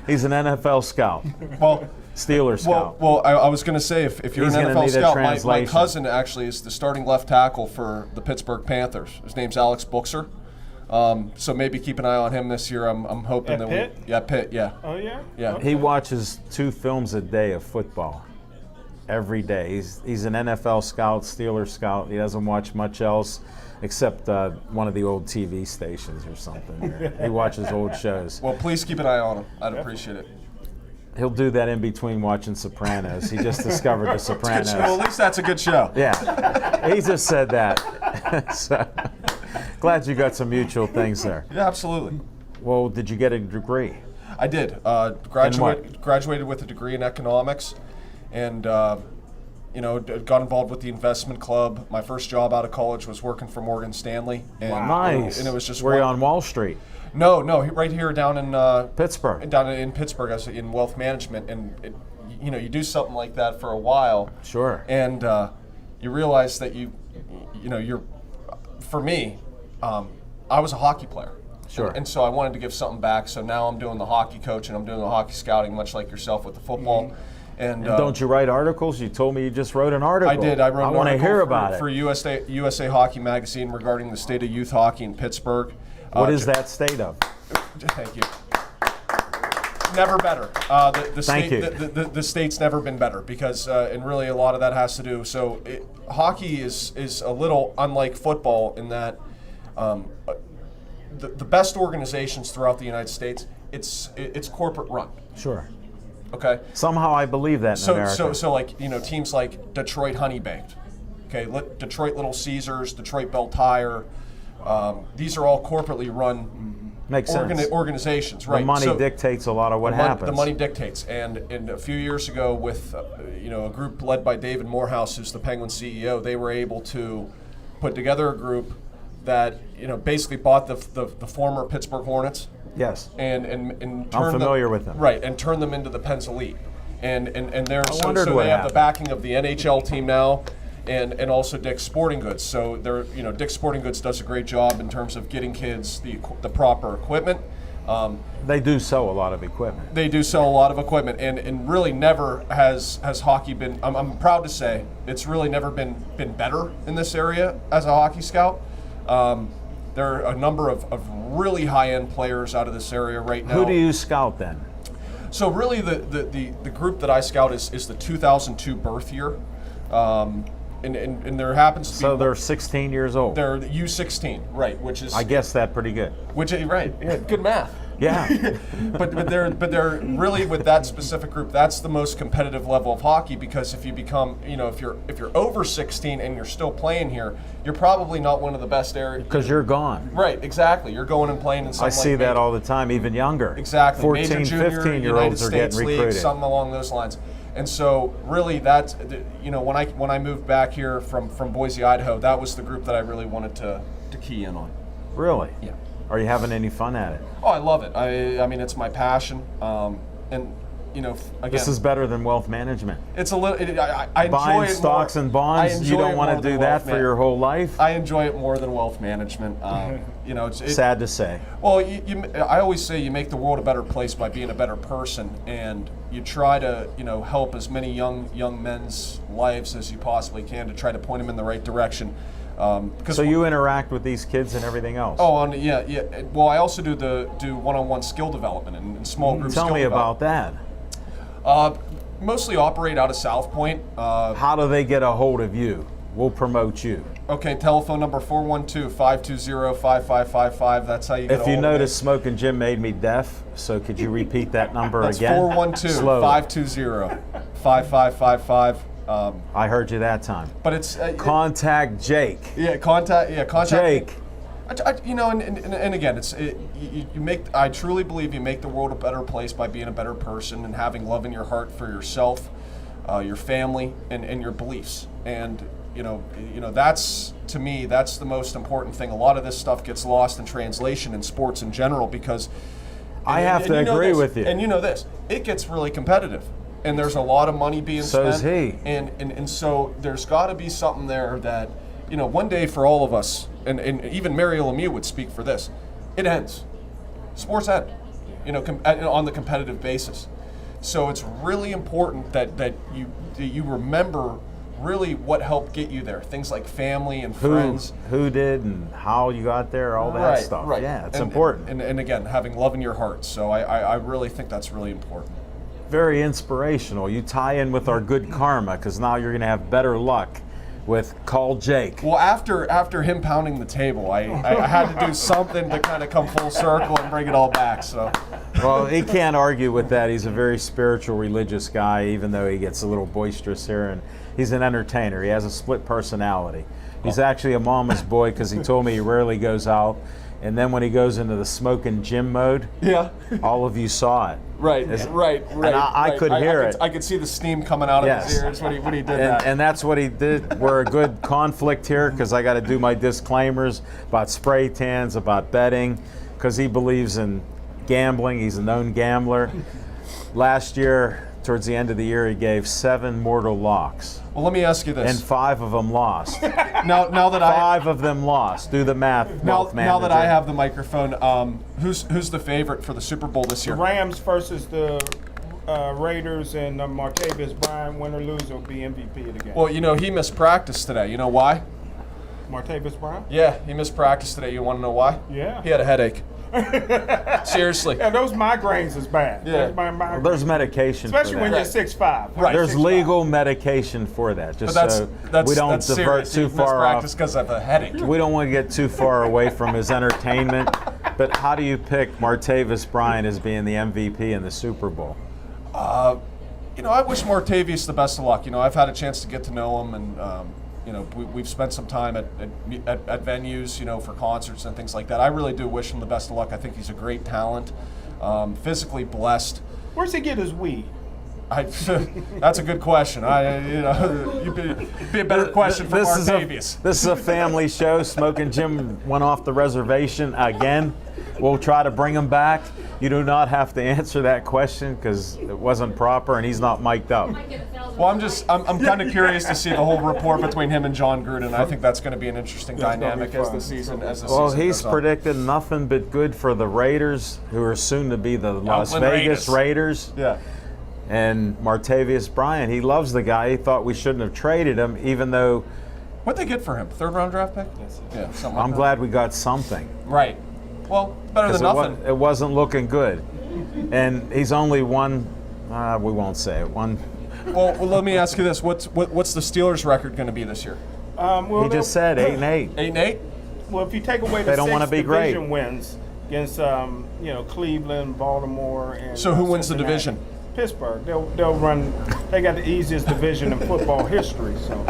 He's an NFL scout, well. Steelers scout. Well, I was going to say, if you're He's an gonna NFL need a scout, my translation. cousin actually is the starting left tackle for the Pittsburgh Panthers. His name's Alex Buxer. So maybe keep an eye on him this year. I'm hoping At that Pitt? Pitt, yeah. Oh yeah. Yeah. He watches 2 films a day of football. Every day. He's an NFL scout, Steelers scout. He doesn't watch much else except one of the old TV stations or something. He watches old shows. Well, please keep an eye on him. I'd appreciate it. He'll do that in between watching Sopranos. He just discovered The Sopranos. Well, at least that's a good show. Yeah, he just said that. So, glad you got some mutual things there. Yeah, absolutely. Well, did you get a degree? I did. Graduated with a degree in economics, and got involved with the investment club. My first job out of college was working for Morgan Stanley. And, Nice. And it was just Were you on Wall Street? No, right here down in Pittsburgh. Down in Pittsburgh, I was in wealth management, and you do something like that for a while. Sure. And you realize that you're. For me, I was a hockey player. Sure. And so I wanted to give something back. So now I'm doing the hockey coach and I'm doing the hockey scouting, much like yourself with the football. Mm-hmm. And Don't you write articles? You told me you just wrote an article. I did. I wrote. I an want to article hear for, about for it. USA Hockey Magazine regarding the state of youth hockey in Pittsburgh. What is that state of? Thank you. Never better. The state's never been better because, and really a lot of that has to do. So hockey is a little unlike football in that the best organizations throughout the United States, it's corporate run. Sure. Okay. Somehow I believe that in America. So like teams like Detroit Honey Baked, okay, Detroit Little Caesars, Detroit Bell Tire, these are all corporately run Makes sense. organizations, right? The money dictates a lot of what happens. The money dictates, and a few years ago, with a group led by David Morehouse, who's the Penguin CEO, they were able to put together a group that basically bought the former Pittsburgh Hornets. Yes. And I'm turned familiar with them. Right, and turn them into the Pens Elite, and they're so wondered they what have happened. the backing of the NHL team now. And also Dick's Sporting Goods. So they're Dick's Sporting Goods does a great job in terms of getting kids the proper equipment. They do sell a lot of equipment. They do sell a lot of equipment, and really never has hockey been. I'm proud to say it's really never been better in this area as a hockey scout. There are a number of really high-end players out of this area right now. Who do you scout then? So really the group that I scout is the 2002 birth year. And there happens to be. So they're 16 years old. They're U16, right? Which is I guess that pretty good. right. Yeah, good math. Yeah. but they're really, with that specific group, that's the most competitive level of hockey, because if you become, if you're over 16 and you're still playing here, you're probably not one of the best areas. Because you're gone. Right, exactly. You're going and playing in something I see that all the time, even younger. Exactly. 14, Major, junior, 15-year-olds are States getting League, recruited. something along those lines. And so really that's, when I moved back here from Boise, Idaho, that was the group that I really wanted to key in on. Really? Yeah. Are you having any fun at it? Oh, I love it. I mean, it's my passion. And, again, This is better than wealth management. it's a little, I enjoy Buying it stocks more. and bonds, I you enjoy don't it want more to do than that wealth for your whole life? I enjoy it more than wealth management. Sad to say. Well, I always say you make the world a better place by being a better person, and you try to, help as many young men's lives as you possibly can to try to point them in the right direction. So you interact with these kids and everything else? Oh, yeah. Well, I also do one-on-one skill development and small group skill Tell me about development. that. Mostly operate out of South Point. How do they get a hold of you? We'll promote you. Okay, telephone number 412-520-5555. That's how you get a If hold you of me. notice, Smoking Jim made me deaf, so could you repeat that number That's again? 412-520-5555. I heard you that time. But it's Contact Jake. contact Jake. And again, you make. I truly believe you make the world a better place by being a better person and having love in your heart for yourself, your family, and your beliefs. And that's, to me, that's the most important thing. A lot of this stuff gets lost in translation in sports in general because I have to agree with you. And it gets really competitive. And there's a lot of money being So spent. is he. And so there's got to be something there that, one day for all of us, and even Mario Lemieux would speak for this, it ends. Sports end, on the competitive basis. So it's really important that you remember really what helped get you there. Things like family and friends. Who did and how you got there, all that stuff. Right. Yeah, it's And- important. And again, having love in your heart. So I really think that's really important. Very inspirational. You tie in with our good karma because now you're going to have better luck with Call Jake. Well, after him pounding the table, I had to do something to kind of come full circle and bring it all back. So, Well, he can't argue with that. He's a very spiritual, religious guy, even though he gets a little boisterous here, and he's an entertainer. He has a split personality. He's actually a mama's boy because he told me he rarely goes out. And then when he goes into the smoking gym mode, yeah. all of you saw it. Right. And I could hear it. I could see the steam coming out of his ears when he did that. And that's what he did. We're a good conflict here because I got to do my disclaimers about spray tans, about betting, because he believes in gambling. He's a known gambler. Last year, towards the end of the year, he gave 7 mortal locks. Well, let me ask you this. And 5 of them lost. now that 5 of them lost. Do the math, wealth now that I manager. have the microphone, who's the favorite for the Super Bowl this year? The Rams versus the Raiders, and Martavis Bryant, win or lose, will be MVP of the game. Well, he missed practice today. You know why? Martavis Bryant? Yeah, he missed practice today. You want to know why? Yeah. He had a headache. Seriously. Yeah, those migraines is bad. Yeah. There's medication Especially for when that. you're 6'5". Right. There's legal medication for that, just But so that's we don't that's divert serious. too He missed far practice off. because of a headache. We don't want to get too far away from his entertainment. But how do you pick Martavis Bryant as being the MVP in the Super Bowl? I wish Martavius the best of luck. I've had a chance to get to know him, and we've spent some time at venues, for concerts and things like that. I really do wish him the best of luck. I think he's a great talent, physically blessed. Where's he get his weed? That's a good question. You'd be a better question for Martavius. This is a family show. Smoking Jim went off the reservation again. We'll try to bring him back. You do not have to answer that question because it wasn't proper and he's not mic'd up. Well, I'm kind of curious to see the whole rapport between him and John Gruden. I think that's going to be an interesting dynamic as the season Well, he's goes on. predicted nothing but good for the Raiders, who are soon to be the Las Oakland Vegas Raiders. Yeah. And Martavis Bryant, he loves the guy. He thought we shouldn't have traded him, even though What'd they get for him? 3rd round draft pick? Yeah, something like I'm that. glad we got something. Right. Well, better than nothing. It wasn't looking good. And he's only one, we won't say it, one. Well, let me ask you this: what's the Steelers' record going to be this year? Well, He just said 8-8. 8-8. Well, if you take away They the don't wanna 6 be great. division wins against Cleveland, Baltimore, and So who wins the Cincinnati. division? Pittsburgh. They'll run. They got the easiest division in football history. So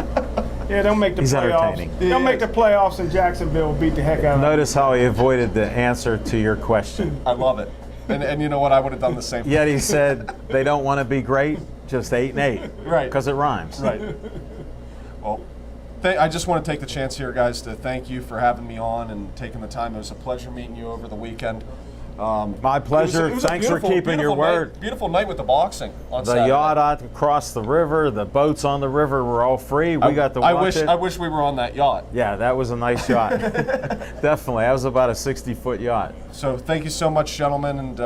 yeah, they'll make the He's playoffs. entertaining. They'll make the playoffs, and Jacksonville will beat the heck out of them. Notice how he avoided the answer to your question. I love it. And you know what? I would have done the same. Yet he said they don't want to be great, just 8-8. Right. Because it rhymes. Right. Well, I just want to take the chance here, guys, to thank you for having me on and taking the time. It was a pleasure meeting you over the weekend. My pleasure. It was a Thanks for beautiful, keeping your beautiful night- word. Beautiful night with the boxing on The Saturday. yacht out across the river, the boats on the river were all free. We got to watch it. I wish we were on that yacht. Yeah, that was a nice yacht. Definitely. That was about a 60-foot yacht. So thank you so much, gentlemen, and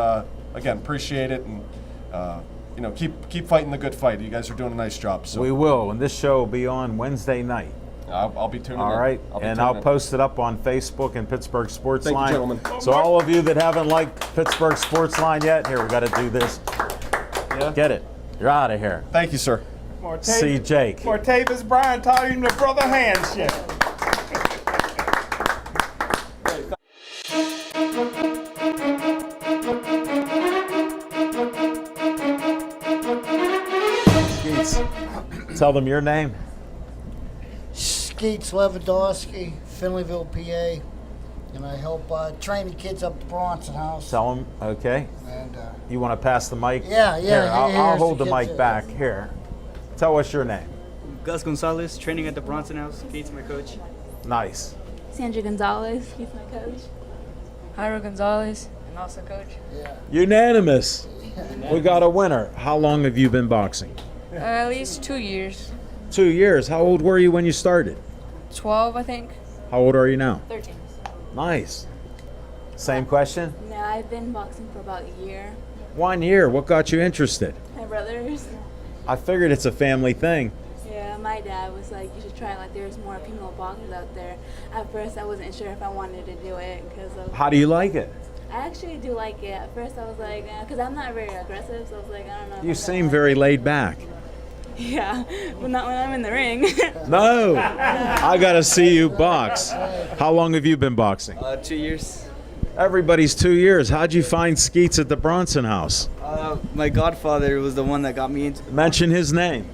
again, appreciate it, and keep fighting the good fight. You guys are doing a nice job. So We will, and this show will be on Wednesday night. I'll be tuning in. All right, I'll be and tuning I'll in. post it up on Facebook and Pittsburgh Sportsline. Thank you, gentlemen. So all of you that haven't liked Pittsburgh Sportsline yet, here, we got to do this. Yeah. Get it. You're out of here. Thank you, sir. See Jake. Martavis Bryant taught him the brother handshake. Skeets, tell them your name. Skeets Lewandowski, Finleyville, PA, and I help train the kids up at the Bronson House. Tell them, okay. And You want to pass the mic? Yeah, Here, I'll here's hold the the mic kids. back. Here. Tell us your name. Gus Gonzalez, training at the Bronson House. Kate's my coach. Nice. Sandra Gonzalez, he's my coach. Jairo Gonzalez, and also coach. Unanimous. We got a winner. How long have you been boxing? At least 2 years. 2 years. How old were you when you started? 12, I think. How old are you now? 13. Nice. Same question? No, I've been boxing for about a year. 1 year. What got you interested? My brothers. I figured it's a family thing. Yeah, my dad was like, you should try it. Like, there's more female boxers out there. At first, I wasn't sure if I wanted to do it because of. How do you like it? I actually do like it. At first, I was like, because I'm not very aggressive, so I was like, I don't know. if You I'm seem gonna very laid back. like- Yeah, but not when I'm in the ring. No. I got to see you box. How long have you been boxing? 2 years. Everybody's 2 years. How'd you find Skeets at the Bronson House? My godfather was the one that got me into Mention his name.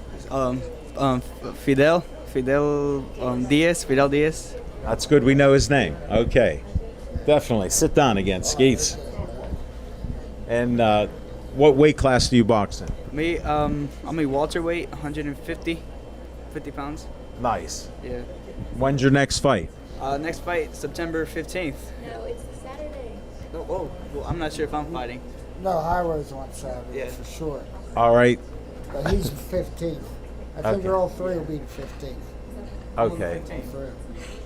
Fidel Diaz. That's good. We know his name. Okay. Definitely. Sit down again, Skeets. And what weight class do you box in? Me, I'm a welterweight, 150 pounds. Nice. Yeah. When's your next fight? Next fight, September 15th. No, it's Saturday. Oh, well, I'm not sure if I'm fighting. no, Hiro's on Saturday Yeah. for sure, All right. but he's the 15th. I figure Okay. all three will be the 15th. Okay. For him.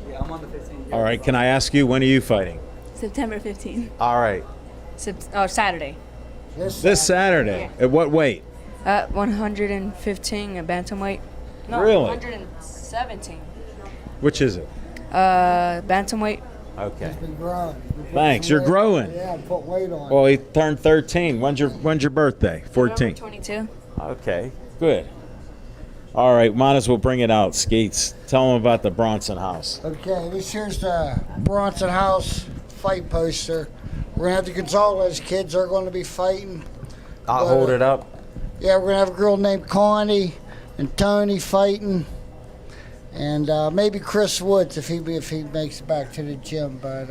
Yeah, I'm on the 15th. All right. Can I ask you, when are you fighting? September 15th. All right. Saturday. This Saturday. At what weight? 115 at bantamweight. No, Really? 117. Which is it? Bantamweight. Okay. He's been growing. He's been putting Thanks. some You're weight- growing. Yeah, put weight on. Well, he turned 13. When's your birthday? 14. 22. Okay. Good. All right. Might as well bring it out, Skeets. Tell them about the Bronson House. Okay, this here's the Bronson House fight poster. We're gonna have the Gonzalez kids. They're going to be fighting. I'll But, hold it up. Yeah, we're gonna have a girl named Connie and Tony fighting, and maybe Chris Woods if he makes it back to the gym. But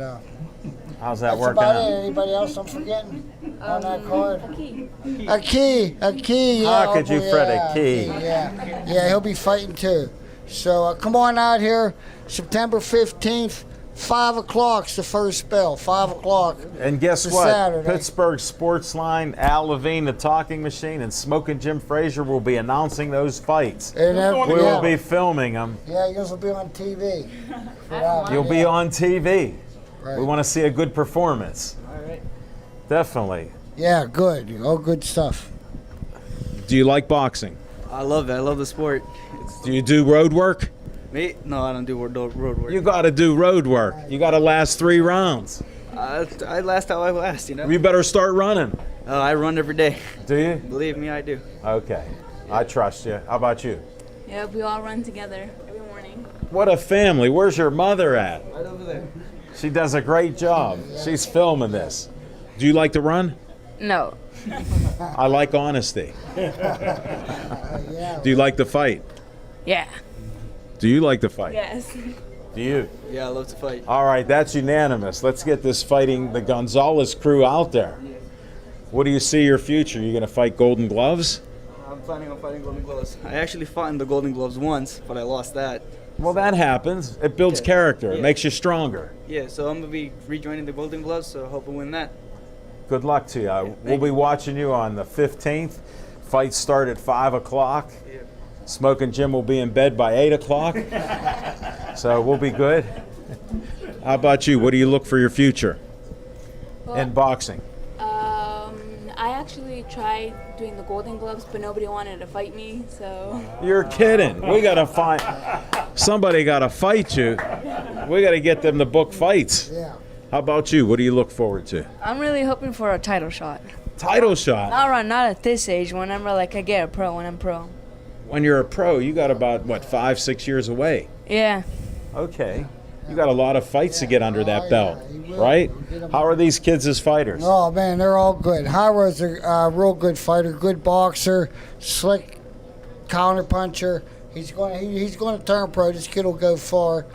How's that that's working about out? it. Anybody else I'm forgetting on that card? Key. A key. Yeah, How could you yeah, fret a key? Yeah, he'll be fighting too. So come on out here, September 15th, 5 o'clock's the first bell. 5 o'clock. And guess It's a what? Saturday. Pittsburgh Sportsline, Al Levine, the Talking Machine, and Smoking Jim Frazier will be announcing those fights. And doing We Yeah. will be filming them. Yeah, you guys will be on TV. for that. You'll be on TV. Right. We want to see a good performance. All right. Definitely. Yeah, good. All good stuff. Do you like boxing? I love it. I love the sport. Do you do road work? Me? No, I don't do road work. You got to do road work. You got to last 3 rounds. I last how I last, you know. You better start running. I run every day. Do you? Believe me, I do. Okay. I trust you. How about you? Yeah, we all run together every morning. What a family. Where's your mother at? Right over there. She does a great job. She's filming this. Do you like to run? No. I like honesty. Yeah. Do you like to fight? Yeah. Do you like to fight? Yes. Do you? Yeah, I love to fight. All right, that's unanimous. Let's get this fighting the Gonzalez crew out there. What do you see your future? You going to fight Golden Gloves? I'm planning on fighting Golden Gloves. I actually fought in the Golden Gloves once, but I lost that. Well, that happens. It builds Okay. character. It Yeah. makes you stronger. Yeah, so I'm going to be rejoining the Golden Gloves, so I hope I win that. Good luck to you. We'll be watching you on the 15th. Fights start at 5 o'clock. Yeah. Smoking Jim will be in bed by 8 o'clock. So we'll be good. How about you? What do you look for your future in boxing? I actually tried doing the Golden Gloves, but nobody wanted to fight me, so. You're kidding. We got to find somebody got to fight you. We got to get them to book fights. Yeah. How about you? What do you look forward to? I'm really hoping for a title shot. Title shot. Not at this age. Whenever I get a pro, when I'm pro. When you're a pro, you got about, what, 5-6 years away? Yeah. Okay. You got a lot of fights to get under that Oh, belt, yeah, you will. right? Get 'em. How are these kids as fighters? Oh man, they're all good. Hyro's a real good fighter, good boxer, slick counter puncher. He's going to turn pro. This kid will go far.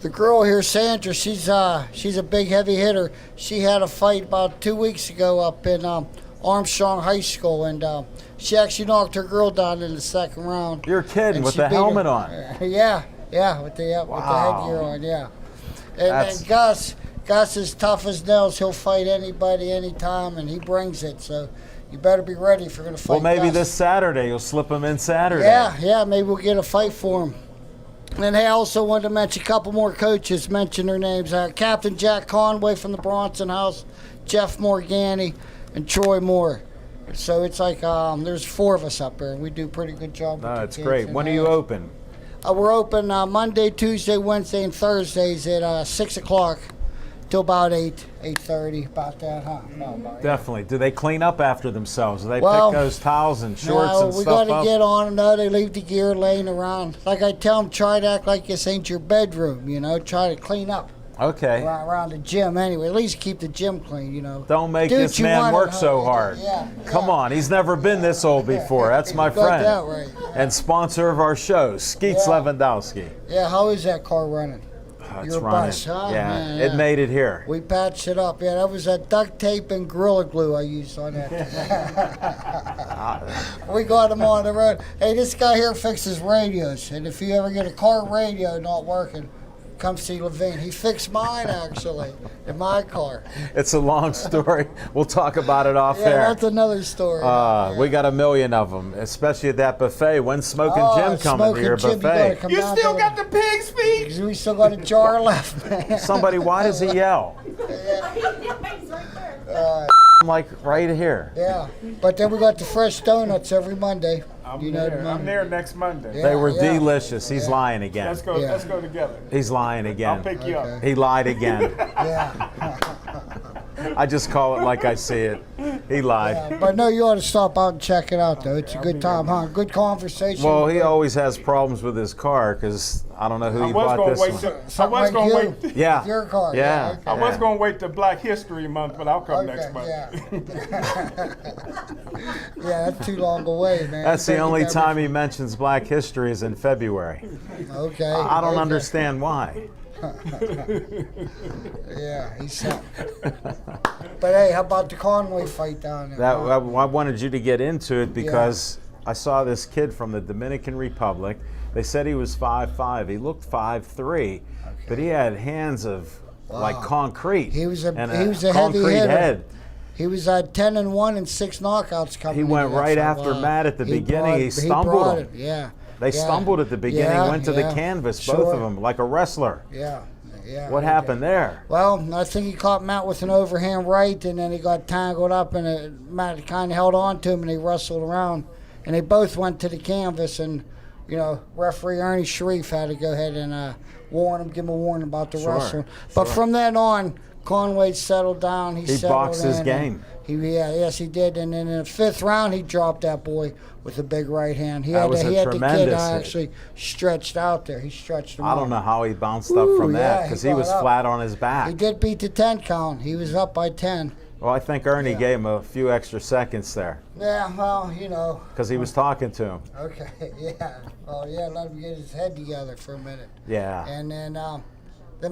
The girl here, Sandra, she's a big heavy hitter. She had a fight about 2 weeks ago up in Armstrong High School, and she actually knocked her girl down in the second round. You're kidding, And with she the beat her. helmet on. Yeah, with the headgear on, yeah. That's- And Gus is tough as nails. He'll fight anybody, anytime, and he brings it. So you better be ready if you're going to fight. Well, maybe Gus. this Saturday you'll slip them in Saturday. Yeah, maybe we'll get a fight for him. And hey, I also wanted to mention a couple more coaches, mention their names. Captain Jack Conway from the Bronson House, Jeff Morgani, and Troy Moore. So it's like there's 4 of us up there, and we do a pretty good job. No, with the it's kids. great. And, When are you open? We're open Monday, Tuesday, Wednesday, and Thursdays at 6 o'clock till about 8:30, about that, huh? No, about, Definitely. Do they clean up after themselves? Do they Well, pick those towels and shorts no, and we stuff got up? to get on them. No, they leave the gear laying around. Like I tell them, try to act like this ain't your bedroom, Try to clean up Okay. around the gym anyway. At least keep the gym clean, Don't make Do this what you man want work at so home. hard. Yeah, Come on, he's never been this old before. That's my You got friend. that right. And sponsor of our show, Skeet Yeah. Lewandowski. Yeah, how is that car running? It's Your running. bus, huh? Yeah, Man, it yeah. made it here. We patched it up. Yeah, that was that duct tape and Gorilla Glue I used on that. We got him on the road. Hey, this guy here fixes radios. And if you ever get a car radio not working, come see Levine. He fixed mine, actually, in my car. It's a long story. We'll talk about it off Yeah, air. that's another story. We got a million of them, especially at that buffet. When's Smoking Jim coming to Smoking your Jim, you gotta buffet? come You down still to got the pig's feet? the- We still got a jar left, man. Somebody, why does he yell? I'm like right here. Yeah, but then we got the fresh donuts every Monday. I'm You know there. the I'm Monday. there next Monday. Yeah. They were delicious. He's lying again. Let's go. Yeah. Let's go together. He's lying I'll again. pick you up. He lied again. Yeah. I just call it like I see it. He lied. Yeah, but no, you ought to stop out and check it out, though. It's a good time, huh? Good conversation. Well, he always has problems with his car because I don't know who I he was bought gonna this wait. one. I Something was like gonna you. wait. Yeah. Your car. Yeah. Okay. I was gonna wait till Black History Month, but I'll come next month. Yeah. Yeah, that's too long away, man. That's You the better only get that time he mentions Black History is in February. Okay. I don't okay. understand why. Yeah, he's something. But hey, how about the Conway fight down there? That I wanted you to get into it because I saw this kid from the Dominican Republic. They said he was 5'5". He looked 5'3", but he had hands of like concrete. He was a- and he was a heavy concrete hitter. head. He was 10-1 and 6 knockouts coming. He into went that, right so, after Matt at the beginning. He stumbled brought him. it, yeah. They Yeah. stumbled at the beginning, Yeah, went to the yeah. canvas, both Sure. of them, like a wrestler. Yeah. Yeah. What okay. happened there? Well, I think he caught Matt with an overhand right, and then he got tangled up, and Matt kind of held on to him, and they wrestled around. And they both went to the canvas, and, referee Ernie Sharif had to go ahead and warn him, give him a warning about the Sure, wrestling. But from then on, Conway settled down. He settled boxed his in, game. Yes, he did. And then in the 5th round, he dropped that boy with a big right hand. He That had, was he a had the kid tremendous hit. actually stretched out there. He stretched him I out. don't know how he bounced up from Ooh, that yeah, because he he was got up. flat on his back. He did beat the 10 count. He was up by 10. Well, I think Ernie gave him a few extra seconds there Yeah, well, you know. because he was talking to him. Okay, yeah. Well, yeah, let him get his head together for a minute. Yeah. And then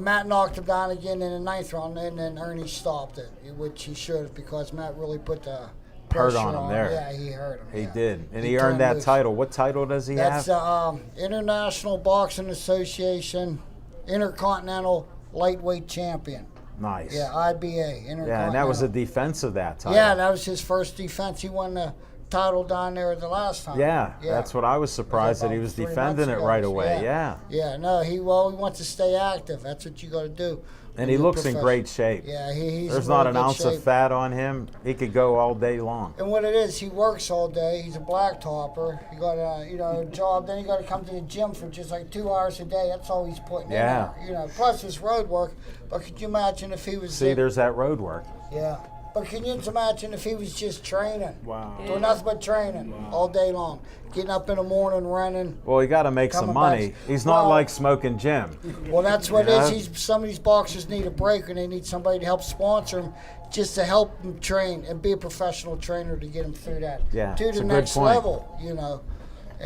Matt knocked him down again in the ninth round, and then Ernie stopped it, which he should have because Matt really put the Hurt pressure on him there. Yeah, he hurt him. He yeah. did. And he turned earned that loose. title. What title does he That's have? International Boxing Association Intercontinental Lightweight Champion. Nice. Yeah, IBA. Intercontinental. Yeah, and that was a defense of that title. Yeah, that was his first defense. He won the title down there the last time. Yeah, that's what I was surprised that he about was 3 defending months it ago. right away. Yeah. Yeah, no, he wants to stay active. That's what you got to do. And he looks in great shape. Yeah, he's There's in not really an good ounce shape. of fat on him. He could go all day long. And what it is, he works all day. He's a blacktopper. He got a job. Then he got to come to the gym for just like 2 hours a day. That's all he's putting Yeah. in there. Plus his road work. But could you imagine if he was? See, there's that road work. Yeah. But can you imagine if he was just training? Wow. Doing nothing but training all day long. Getting up in the morning, running. Well, he got to make some Coming money. back. He's not Well- like smoking Jim. Well, that's what Yeah. it is. Some of these boxers need a break, and they need somebody to help sponsor them, just to help them train and be a professional trainer to get them through that. Yeah, To it's the a good next point. level, And 'cause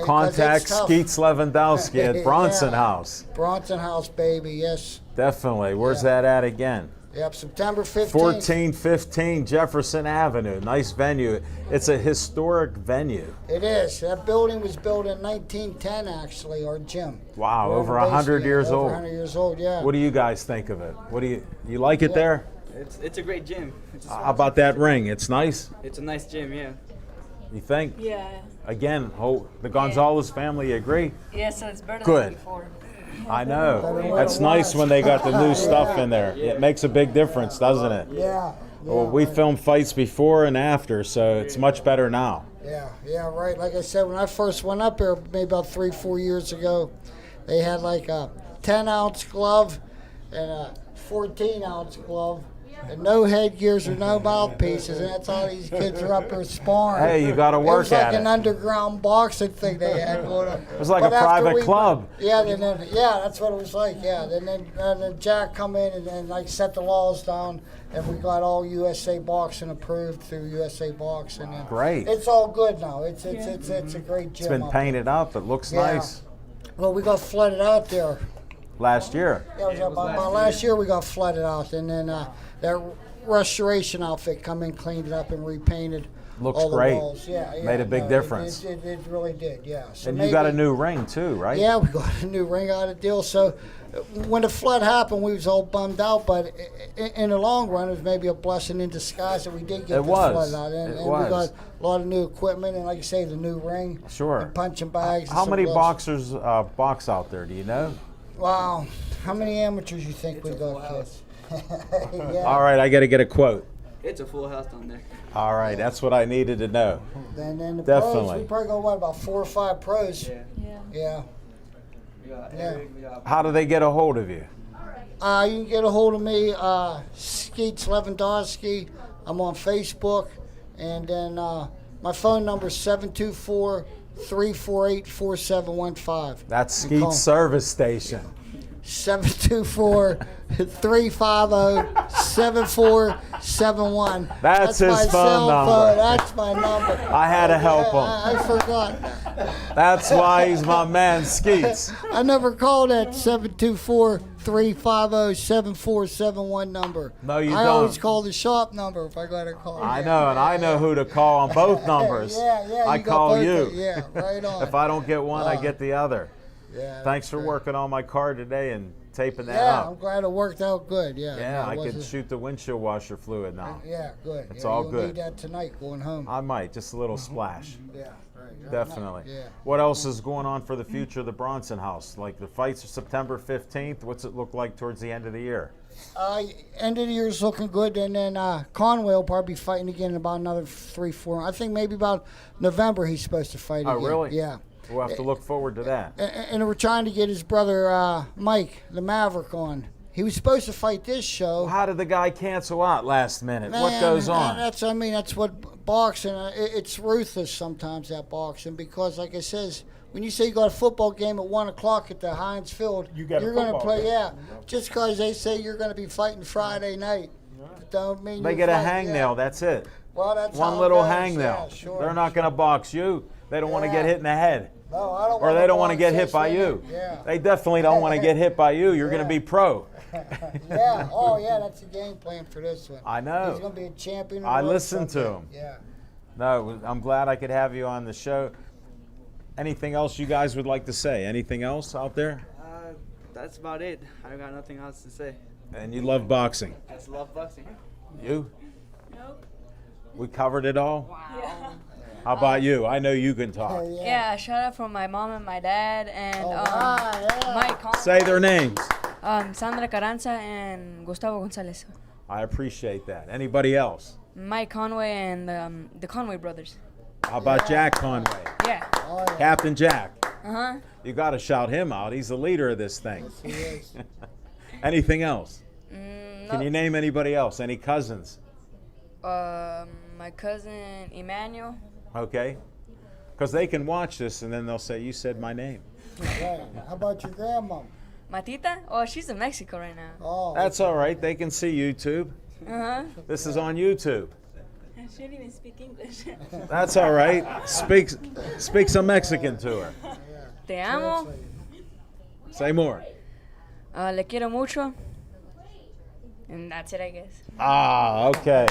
Contact it's tough. Skeets Lewandowski at Bronson Yeah. House. Bronson House, baby. Yes. Definitely. Where's Yeah. that at again? Yep. September 15th. 1415 Jefferson Avenue. Nice venue. It's a historic venue. It is. That building was built in 1910, actually, our gym. Wow, We're over basically 100 years over old. 100 years old, yeah. What do you guys think of it? What do you like it there? It's a great gym. How about that ring? It's nice. It's a nice gym, yeah. You think? Yeah. Again, the Gonzalez family agree. Yeah, so it's better Good. than before. I know. That's nice when they got the new stuff in there. It makes a big difference, doesn't it? Yeah. Well, we filmed fights before and after, so it's much better now. Yeah, right. Like I said, when I first went up there, maybe about 3-4 years ago, they had like a 10-ounce glove and a 14-ounce glove, and no headgears or no mouthpieces, and that's all these kids are up there sparring. Hey, you got to It work was like at an it. underground boxing thing they had going on. It was like But a after private club. Yeah, that's what it was like. Yeah, then Jack come in and then like set the laws down, and we got all USA Boxing approved through USA Boxing. And Great. It's all good now. It's a great gym. It's been up there. painted up. It looks Yeah. nice. Well, we got flooded out there. Last year. Yeah, it was about last year we got flooded out, and then that restoration outfit come in, cleaned it up, and repainted Looks all the great. walls. Yeah, Made a big no, difference. It really did. Yeah. So And you got a maybe- new ring too, right? Yeah, we got a new ring out of deal. So when the flood happened, we was all bummed out, but in the long run, it was maybe a blessing in disguise that we did get It the was. flood out. And It we was. got a lot of new equipment, and like you say, the new ring. Sure. And punching bags. and How some many gloves. boxers box out there? Do you know? Wow. How many amateurs you think we got, kids? Yeah. All right, I got to get a quote. It's a full house down there. All right, that's what I needed to know. Then the Definitely. pros, we probably got, what, about 4 or 5 pros? Yeah. Yeah. We got Yeah. Eric, we got How do they get a hold of you? You can get a hold of me, Skeets Lewandowski. I'm on Facebook. And then my phone number is 724-348-4715. That's You call Skeet's service station. 724-350-7471. That's his my phone cell number. phone. That's my number. I had to help him. I forgot. That's why he's my man, Skeets. I never called that 724-350-7471 number. No, you I always don't. call the shop number if I got to call. I know, and I know who to call on both numbers. Yeah, I you got call both you. of- Yeah, right on. If I don't get one, I get the other. Yeah, Thanks for great. working on my car today and taping that Yeah, I'm up. glad it worked out good. Yeah. Yeah, it I can wasn't- shoot the windshield washer fluid now. Yeah, good. It's yeah, all you'll good. need that tonight going home. I might, just a little splash. Yeah, right. Definitely. Yeah. What else is going on for the future of the Bronson House? Like the fights are September 15th. What's it look like towards the end of the year? End of the year is looking good, and then Conway will probably be fighting again in about another 3-4. I think maybe about November he's supposed to fight Oh, again. really? Yeah. We'll have to look forward to that. And we're trying to get his brother Mike, the Maverick, on. He was supposed to fight this show. How did the guy cancel out last minute? What Man, goes on? That's what boxing. It's ruthless sometimes, that boxing, because like I says, when you say you got a football game at 1 o'clock at the Heinz Field, You got a you're going to football play. game. Yeah, just because they say you're going to be fighting Friday night. Don't mean They you get a fight, hangnail. yeah. That's it. Well, that's One how it little goes. hangnail. Yeah, sure. They're not going to box you. They don't want to get Yeah. hit in the head. No, I don't Or wanna they don't want to box get hit this by in you. it. Yeah. They definitely don't want to get hit by you. You're going to be pro. Yeah. Oh, yeah. That's the game plan for this one. I know. He's going to be a champion. of I the world listened to someday. him. Yeah. No, I'm glad I could have you on the show. Anything else you guys would like to say? Anything else out there? That's about it. I got nothing else to say. And you love boxing. Just love boxing. You? Nope. We covered it all? Yeah. How about you? I know you can talk. Oh, yeah. Yeah, shout out from my mom and my dad and All right, yeah. Mike Conway, Say their names. Sandra Carranza and Gustavo Gonzalez. I appreciate that. Anybody else? Mike Conway and the Conway brothers. How about Jack Conway? Yeah. Oh, yeah. Captain Jack. Uh-huh. You got to shout him out. He's the leader of this thing. He is. Anything else? No. Can you name anybody else? Any cousins? My cousin Emmanuel. Okay. Because they can watch this and then they'll say, you said my name. Yeah. How about your grandma? Matita? Oh, she's in Mexico right now. Oh, That's all right. They can see YouTube. Uh-huh. This is on YouTube. She didn't even speak English. That's all right. Speak some Mexican to her. Te amo. Say more. Le quiero mucho. And that's it, I guess. Ah, okay.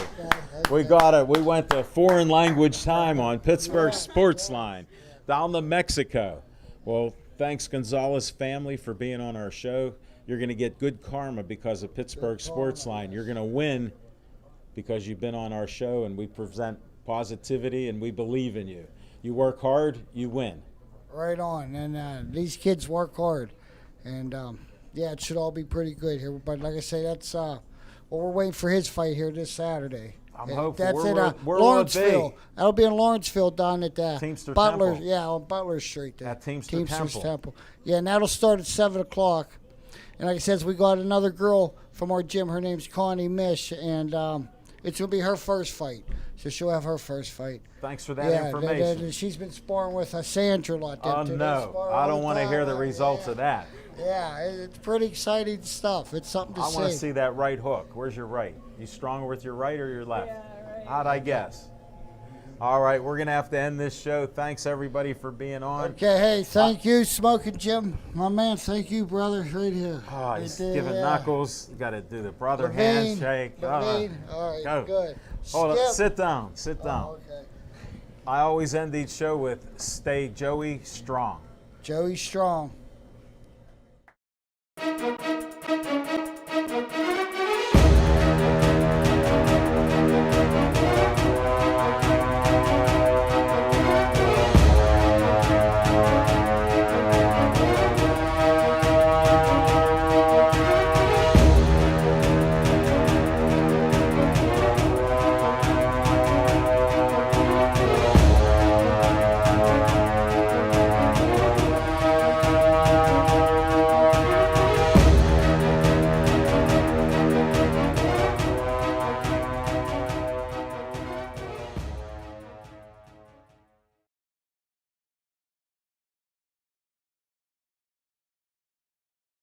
We got it. We went to foreign language time on Pittsburgh Sportsline down to Mexico. Well, thanks Gonzalez family for being on our show. You're going to get good karma because of Pittsburgh Sportsline. You're going to win because you've been on our show and we present positivity and we believe in you. You work hard, you win. right on. And these kids work hard. And, yeah, it should all be pretty good here. But like I say, that's well, we're waiting for his fight here this Saturday. I'm And hopeful. That's Where in will it be? Lawrenceville. That'll be in Lawrenceville down at Teamster Butler. Temple. Yeah, on Butler Street there. At Teamster's Temple. Yeah, and that'll start at 7 o'clock. And like I said, we got another girl from our gym. Her name's Connie Mish, and it's going to be her first fight. So she'll have her first fight. Thanks for that information. She's been sparring with Sandra a lot. Oh, no. I don't want to hear the results of that. Yeah, it's pretty exciting stuff. It's something to see. I want to see that right hook. Where's your right? You stronger with your right or your left? right. How'd I guess? All right, we're going to have to end this show. Thanks, everybody, for being on. Okay, hey, thank you, Smoking Jim. My man, thank you, brother, right here. Oh, he's Right there, giving yeah. knuckles. You got to do the brother Levine, handshake. Levine. All right, Go. good. Hold on. Skip. Sit down. Sit down. Oh, okay. I always end each show with stay Joey strong. Joey Strong.